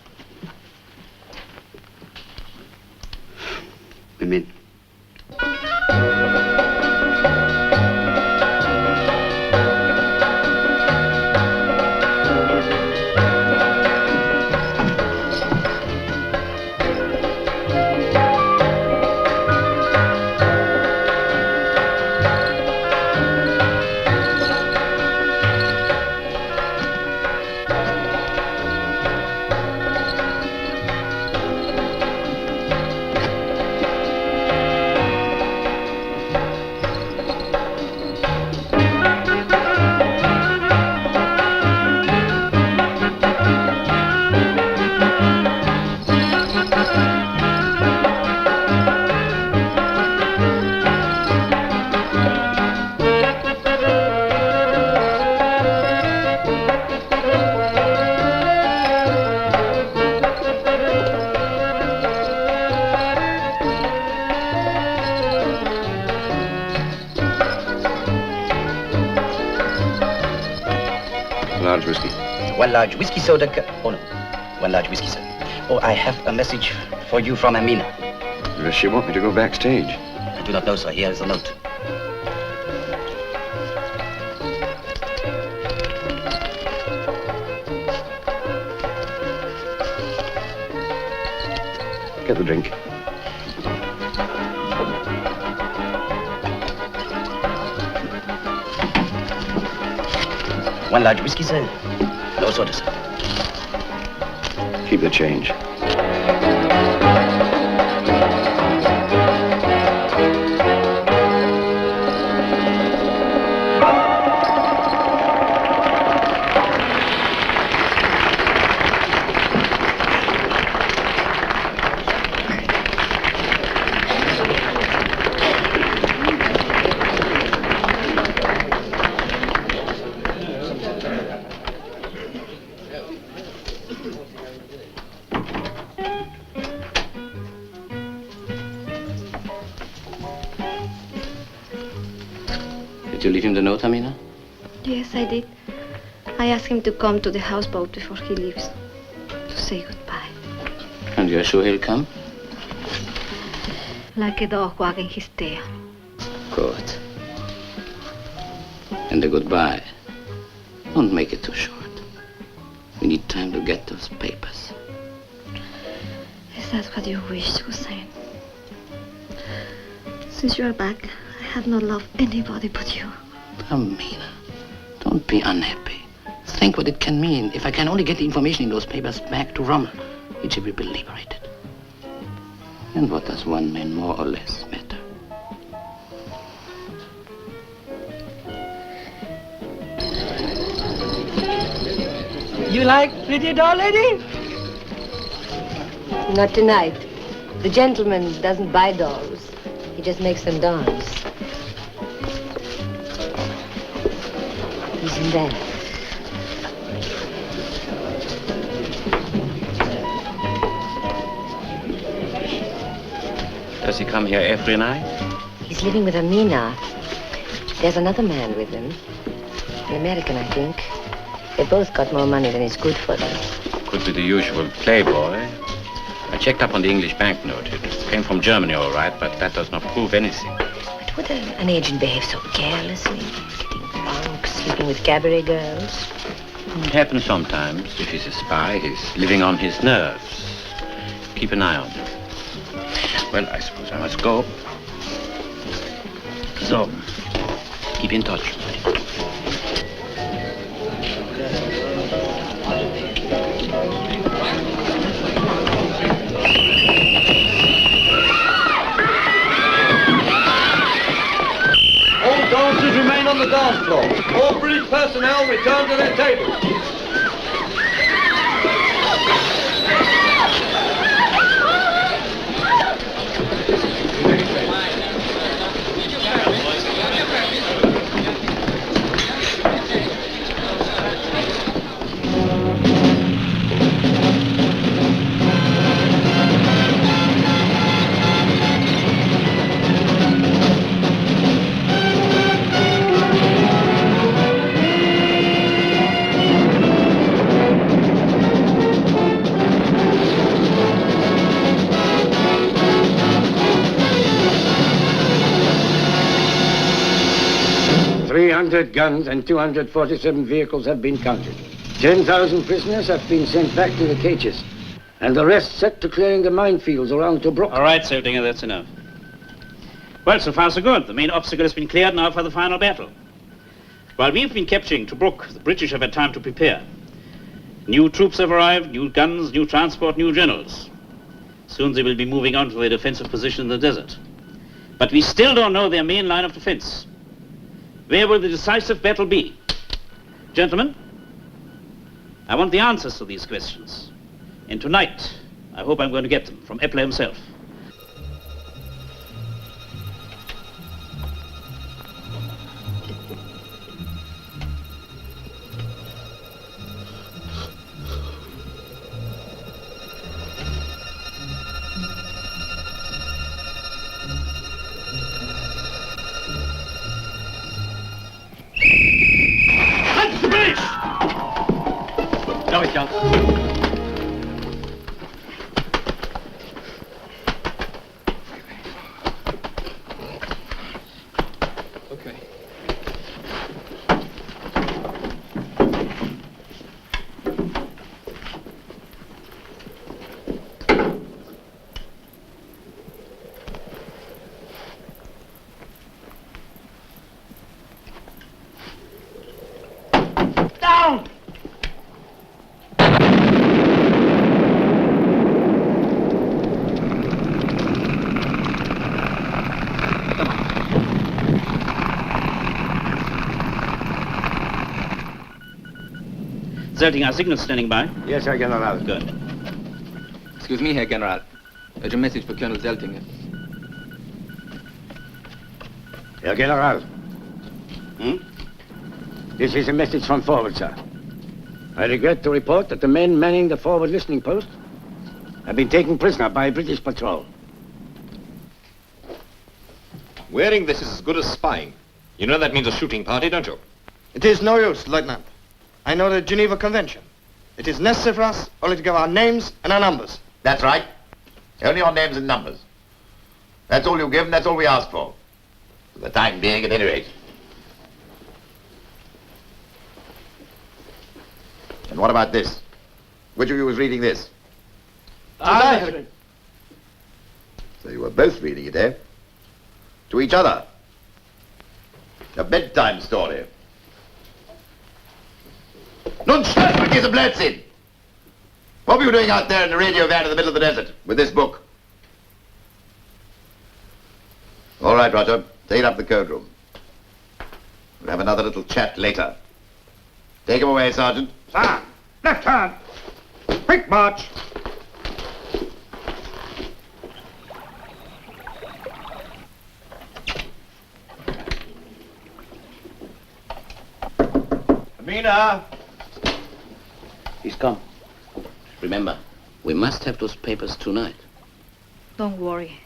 Women. Large whiskey. One large whiskey soda. Oh, no. One large whiskey, sir. Oh, I have a message for you from Amina. Does she want me to go backstage? I do not know, sir. Here is the note. Get the drink. One large whiskey, sir. No soda, sir. Keep the change. Did you leave him the note, Amina? Yes, I did. I asked him to come to the houseboat before he leaves. To say goodbye. And you're sure he'll come? Like a dog wagging his tail. Good. And the goodbye. Don't make it too short. We need time to get those papers. Is that what you wish, Hussein? Since you are back, I have not loved anybody but you. Amina, don't be unhappy. Think what it can mean if I can only get the information in those papers back to Rommel. Egypt will be liberated. And what does one man more or less matter? You like pretty doll lady? Not tonight. The gentleman doesn't buy dolls. He just makes them dance. He's in there. Does he come here every night? He's living with Amina. There's another man with him. An American, I think. They both got more money than is good for them. Could be the usual playboy. I checked up on the English banknote. It came from Germany, all right, but that does not prove anything. But would an agent behave so carelessly? Getting drunk, sleeping with cabaret girls? It happens sometimes. If he's a spy, he's living on his nerves. Keep an eye on him. Well, I suppose I must go. So, keep in touch. All dancers remain on the dance floor. All British personnel return to their tables. Guns and 247 vehicles have been counted. 10,000 prisoners have been sent back to the cages, and the rest set to clearing the minefields around Tobruk. All right, Seldinger, that's enough. Well, so far so good. The main obstacle has been cleared now for the final battle. While we've been capturing Tobruk, the British have had time to prepare. New troops have arrived, new guns, new transport, new generals. Soon they will be moving on to their defensive position in the desert. But we still don't know their main line of defense. Where will the decisive battle be? Gentlemen, I want the answers to these questions. And tonight, I hope I'm going to get them from Epler himself. No, it can't. Okay. Down! Zelting, our signal standing by. Yes, Herr General. Good. Excuse me, Herr General. Urgent message for Colonel Zelting. Herr General. This is a message from forward, sir. I regret to report that the men manning the forward listening post have been taken prisoner by a British patrol. Wearing this is as good as spying. You know that means a shooting party, don't you? It is no use, Lieutenant. I know the Geneva Convention. It is necessary for us only to give our names and our numbers. That's right. Only our names and numbers. That's all you give and that's all we ask for. For the time being, at any rate. And what about this? Which of you was reading this? So you were both reading it, eh? To each other. A bedtime story. Nun schreibt mit diesem Blödsinn! What were you doing out there in the radio van in the middle of the desert with this book? All right, Roger. Take it up to the code room. We'll have another little chat later. Take him away, Sergeant. Sir, left hand. Quick march. Amina! He's come. Remember, we must have those papers tonight. Don't worry.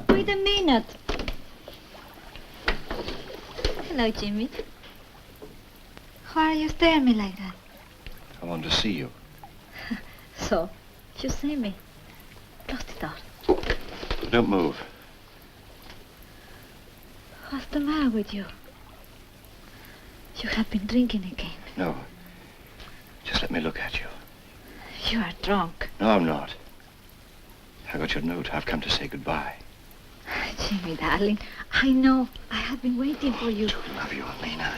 Wait a minute. Hello, Jimmy. Why are you staring at me like that? I want to see you. So, you see me. Close the door. Don't move. What's the matter with you? You have been drinking again. No. Just let me look at you. You are drunk. No, I'm not. I got your note. I've come to say goodbye. Jimmy, darling, I know. I have been waiting for you. I love you, Amina.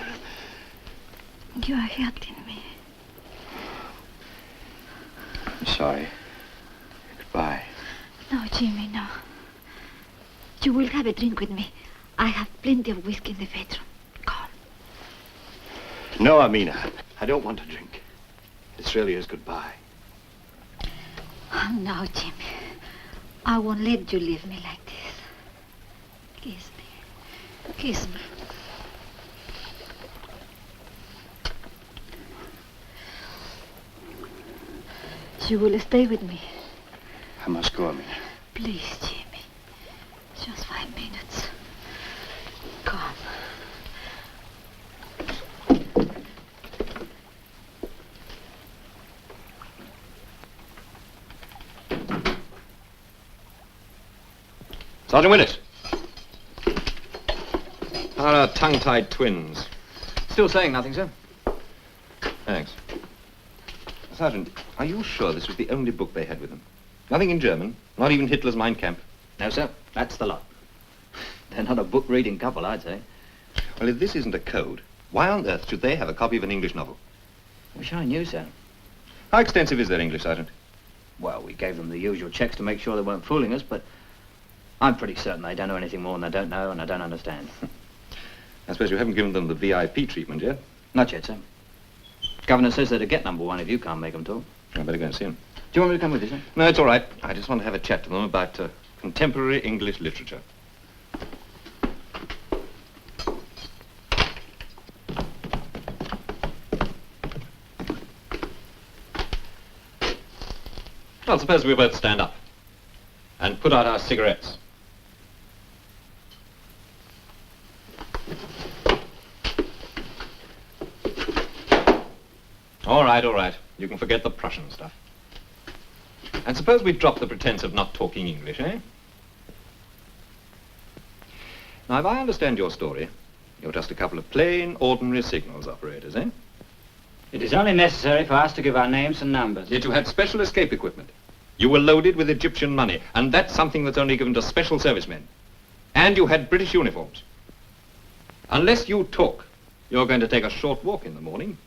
You are hurting me. I'm sorry. Goodbye. No, Jimmy, no. You will have a drink with me. I have plenty of whiskey in the bedroom. No, Amina. I don't want to drink. This really is goodbye. Oh, no, Jimmy. I won't let you leave me like this. Kiss me. Kiss me. You will stay with me. I must go, Amina. Please, Jimmy. Just 5 minutes. Come. Sergeant Willis. How are our tongue-tied twins? Still saying nothing, sir. Thanks. Sergeant, are you sure this was the only book they had with them? Nothing in German? Not even Hitler's Mein Kampf? No, sir. That's the lot. They're not a book-reading couple, I'd say. Well, if this isn't a code, why on earth should they have a copy of an English novel? Wish I knew, sir. How extensive is their English, Sergeant? Well, we gave them the usual checks to make sure they weren't fooling us, but I'm pretty certain they don't know anything more than they don't know and I don't understand. I suppose you haven't given them the VIP treatment yet? Not yet, sir. Governor says they're to get number one if you can't make them talk. I better go and see him. Do you want me to come with you, sir? No, it's all right. I just want to have a chat to them about contemporary English literature. Well, suppose we both stand up and put out our cigarettes. All right. You can forget the Prussian stuff. And suppose we drop the pretense of not talking English, eh? Now, if I understand your story, you're just a couple of plain, ordinary signals operators, eh? It is only necessary for us to give our names and numbers. Yet you had special escape equipment. You were loaded with Egyptian money, and that's something that's only given to special servicemen. And you had British uniforms. Unless you talk, you're going to take a short walk in the morning.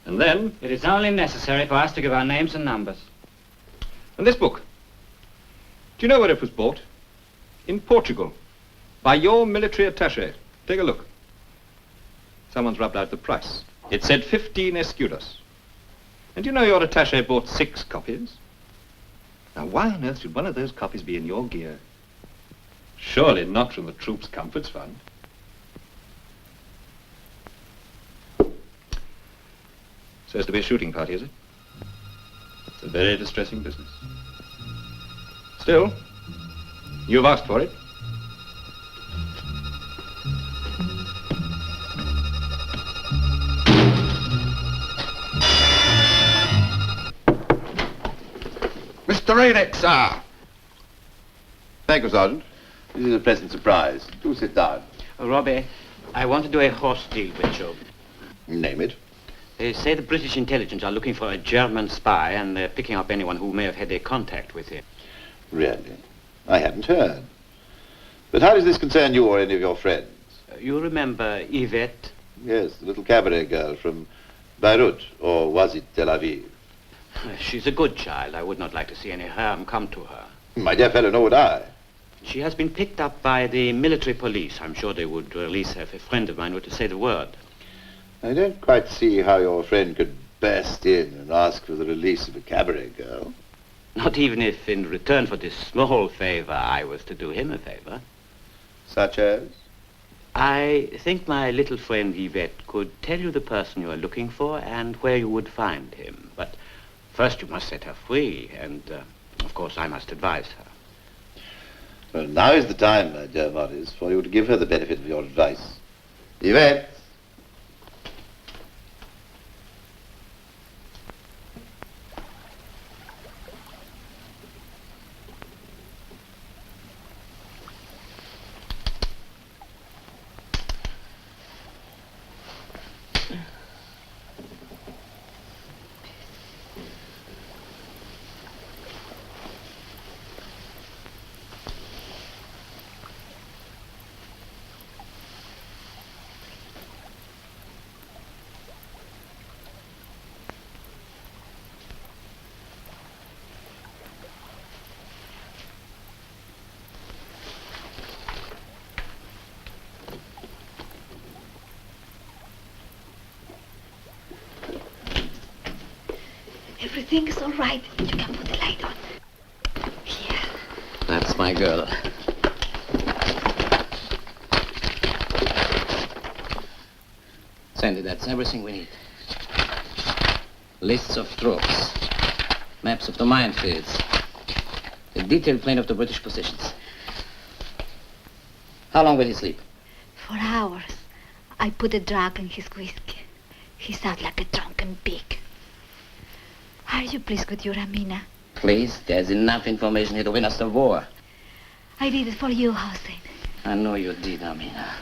And then... It is only necessary for us to give our names and numbers. And this book, do you know where it was bought? In Portugal, by your military attaché. Take a look. Someone's rubbed out the price. It said 15 escudos. And you know your attaché bought 6 copies? Now, why on earth should one of those copies be in your gear? Surely not from the Troops' Comforts Fund. So as to be a shooting party, is it? It's a very distressing business. Still, you've asked for it. Mr. Radek, sir. Thank you, Sergeant. This is a pleasant surprise. Do sit down. Robbie, I want to do a horse deal with you. Name it. They say the British intelligence are looking for a German spy and they're picking up anyone who may have had a contact with him. Really? I hadn't heard. But how does this concern you or any of your friends? You remember Yvette? Yes, the little cabaret girl from Beirut, or was it Tel Aviv? She's a good child. I would not like to see any harm come to her. My dear fellow, nor would I. She has been picked up by the military police. I'm sure they would release her if a friend of mine were to say the word. I don't quite see how your friend could burst in and ask for the release of a cabaret girl. Not even if, in return for this small favor, I was to do him a favor. Such as? I think my little friend Yvette could tell you the person you are looking for and where you would find him. But first you must set her free, and, of course, I must advise her. Well, now is the time, my dear Morris, for you to give her the benefit of your advice. Yvette! Everything's all right. You can put the light on. Here. That's my girl. Sandy, that's everything we need. Lists of troops, maps of the minefields, a detailed plan of the British positions. How long will he sleep? For hours. I put a drug in his whiskey. He sounds like a drunken pig. Are you pleased with your Amina? Please, there's enough information here to win us the war. I did it for you, Hossein. I know you did, Amina.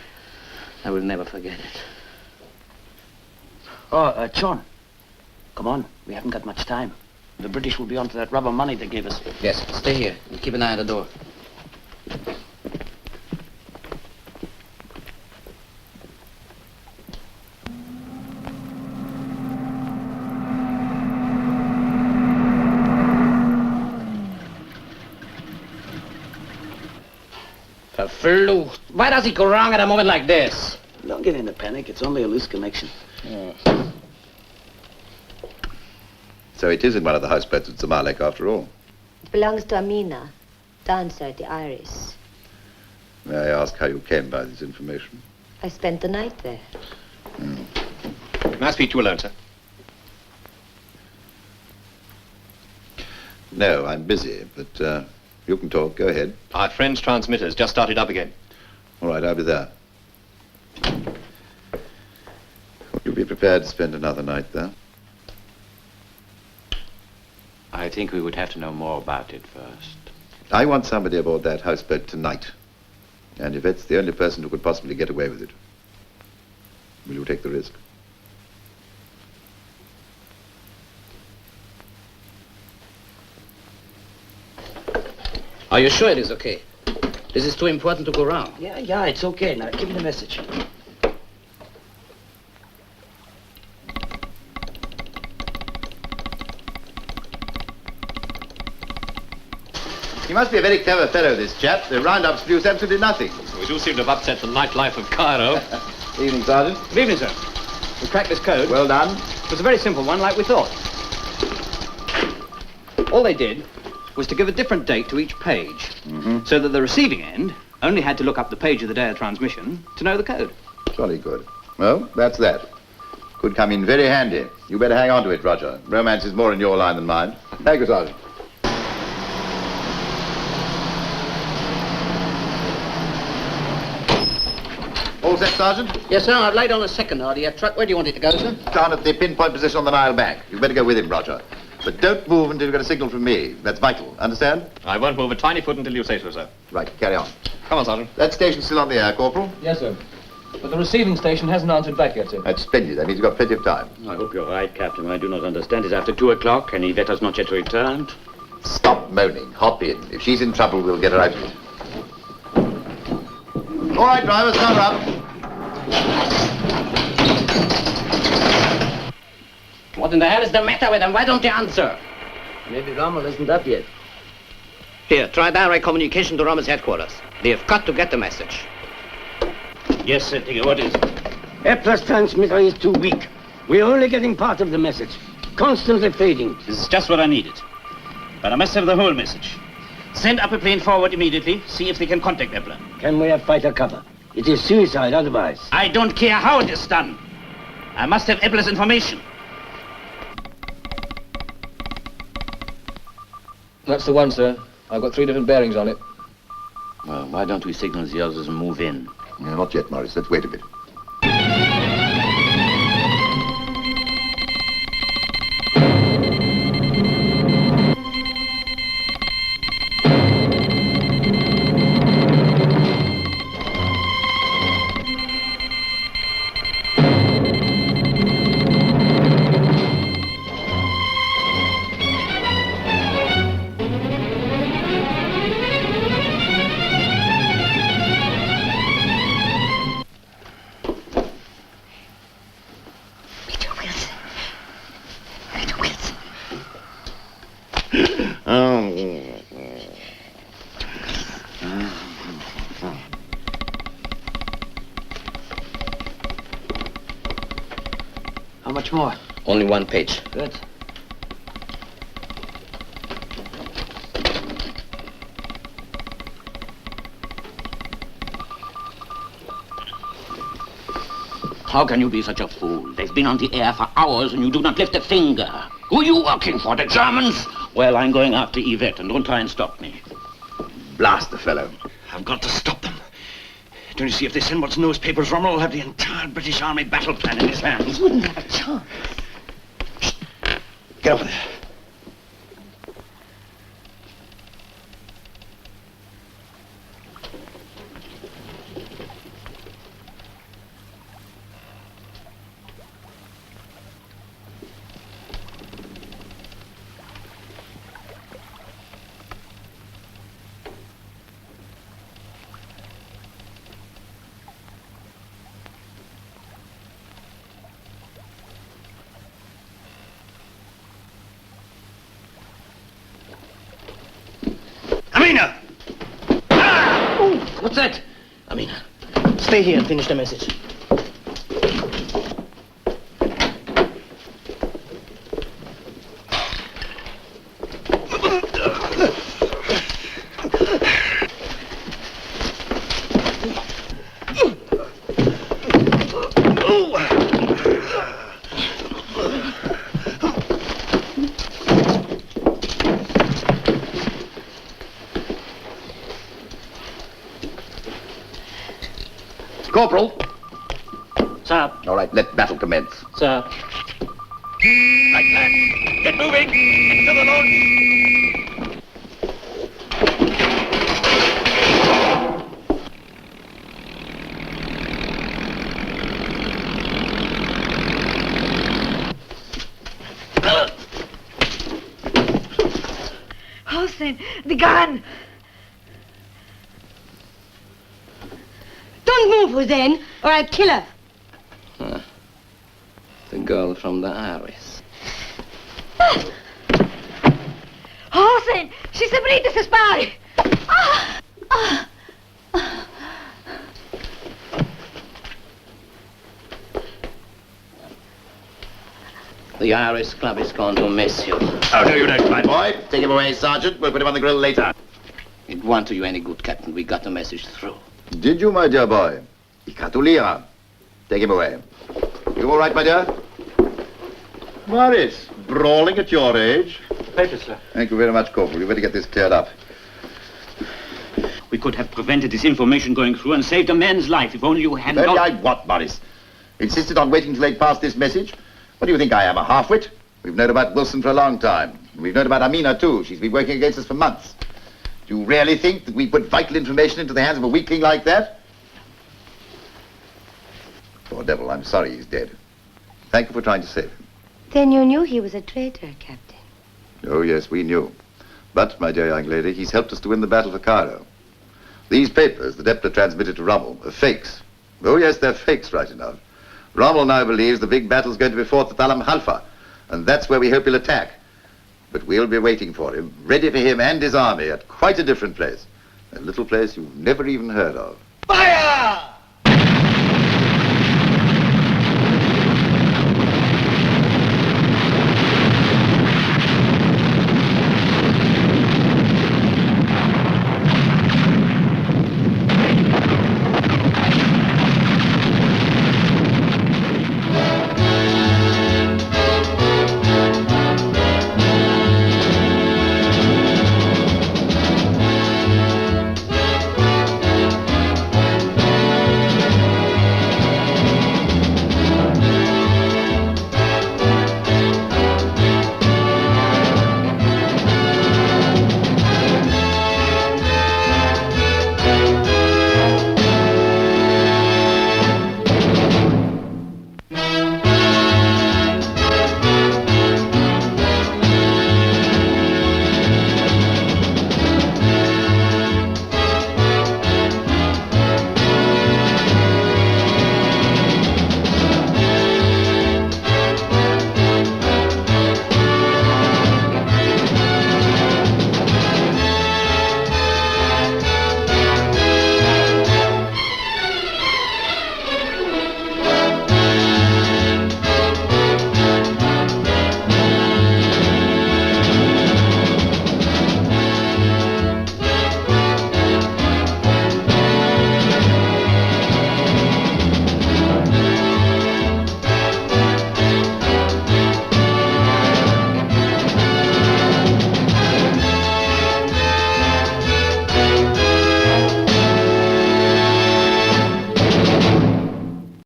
I will never forget it. Oh, John. Come on. We haven't got much time. The British will be onto that rubber money they gave us. Yes, stay here and keep an eye on the door. Verflucht. Why does it go wrong at a moment like this? Don't get in a panic. It's only a loose connection. So it is in one of the houseboats at Zamalek after all. It belongs to Amina, dancer at the Iris. May I ask how you came by this information? I spent the night there. Can I speak to you alone, sir? No, I'm busy, but you can talk. Go ahead. Our friend's transmitter's just started up again. All right, I'll be there. Would you be prepared to spend another night there? I think we would have to know more about it first. I want somebody aboard that houseboat tonight. And Yvette's the only person who could possibly get away with it. Will you take the risk? Are you sure it is okay? This is too important to go wrong. Yeah, it's okay. Now, give me the message. He must be a very clever fellow, this chap. The roundups produce absolutely nothing. We do seem to have upset the nightlife of Cairo. Evening, Sergeant. Good evening, sir. We cracked this code. Well done. It was a very simple one, like we thought. All they did was to give a different date to each page, so that the receiving end only had to look up the page of the day of transmission to know the code. Jolly good. Well, that's that. Could come in very handy. You better hang on to it, Roger. Romance is more in your line than mine. Thank you, Sergeant. All set, Sergeant? Yes, sir. I've laid on a second RDF truck. Where do you want it to go, sir? Down at the pinpoint position on the Nile bank. You better go with him, Roger. But don't move until you get a signal from me. That's vital. Understand? I won't move a tiny foot until you say so, sir. Right, carry on. Come on, Sergeant. That station's still on the air, Corporal? Yes, sir. But the receiving station hasn't answered back yet, sir. That's splendid. That means you've got plenty of time. I hope you're right, Captain. I do not understand. It's after 2 o'clock and Yvette has not yet returned. Stop moaning. Hop in. If she's in trouble, we'll get her out of it. All right, drivers, cover up. What in the hell is the matter with them? Why don't they answer? Maybe Rommel isn't up yet. Here, try direct communication to Rommel's headquarters. They have got to get the message. Yes, sir, Digger, what is it? F-plus transmitter is too weak. We're only getting part of the message. Constantly fading. This is just what I needed. But I must have the whole message. Send up a plane forward immediately. See if they can contact Epler. Can we have fighter cover? It is suicide otherwise. I don't care how it is done. I must have Epler's information. That's the one, sir. I've got 3 different bearings on it. Well, why don't we signal the others and move in? No, not yet, Morris. Let's wait a bit. How much more? Only 1 page. Good. How can you be such a fool? They've been on the air for hours and you do not lift a finger. Who are you working for, the Germans? Well, I'm going after Yvette, and don't try and stop me. Blast the fellow. I've got to stop them. Don't you see, if they send what's nose papers, Rommel will have the entire British Army battle plan in his hands. He wouldn't have a chance. Get over there. Amina! What's that? Amina, stay here and finish the message. Corporal. Sir. All right, let battle commence. Sir. Right, lad. Get moving. Into the launch. Hussein, the gun! Don't move, Hussein, or I'll kill her. The girl from the Iris. Hussein, she's a British spy! The Irish Club is going to miss you. Oh, no, you don't, my boy. Take him away, Sergeant. We'll put him on the grill later. It won't do you any good, Captain. We got the message through. Did you, my dear boy? Ich gratuliere. Take him away. You all right, my dear? Morris, brawling at your age? Papers, sir. Thank you very much, Corporal. You better get this cleared up. We could have prevented this information going through and saved a man's life if only you had Maybe not... I what, Morris? Insisted on waiting till they'd passed this message? What do you think I am, a half-wit? We've known about Wilson for a long time. We've known about Amina, too. She's been working against us for months. Do you really think that we put vital information into the hands of a weakling like that? Poor devil, I'm sorry he's dead. Thank you for trying to save him. Then you knew he was a traitor, Captain. Oh, yes, we knew. But, my dear young lady, he's helped us to win the battle for Cairo. These papers the Depler transmitted to Rommel are fakes. Oh, yes, they're fakes, right enough. Rommel now believes the big battle's going to be fought at Al Halfa, and that's where we hope he'll attack. But we'll be waiting for him, ready for him and his army at quite a different place. A little place you've never even heard of. Fire!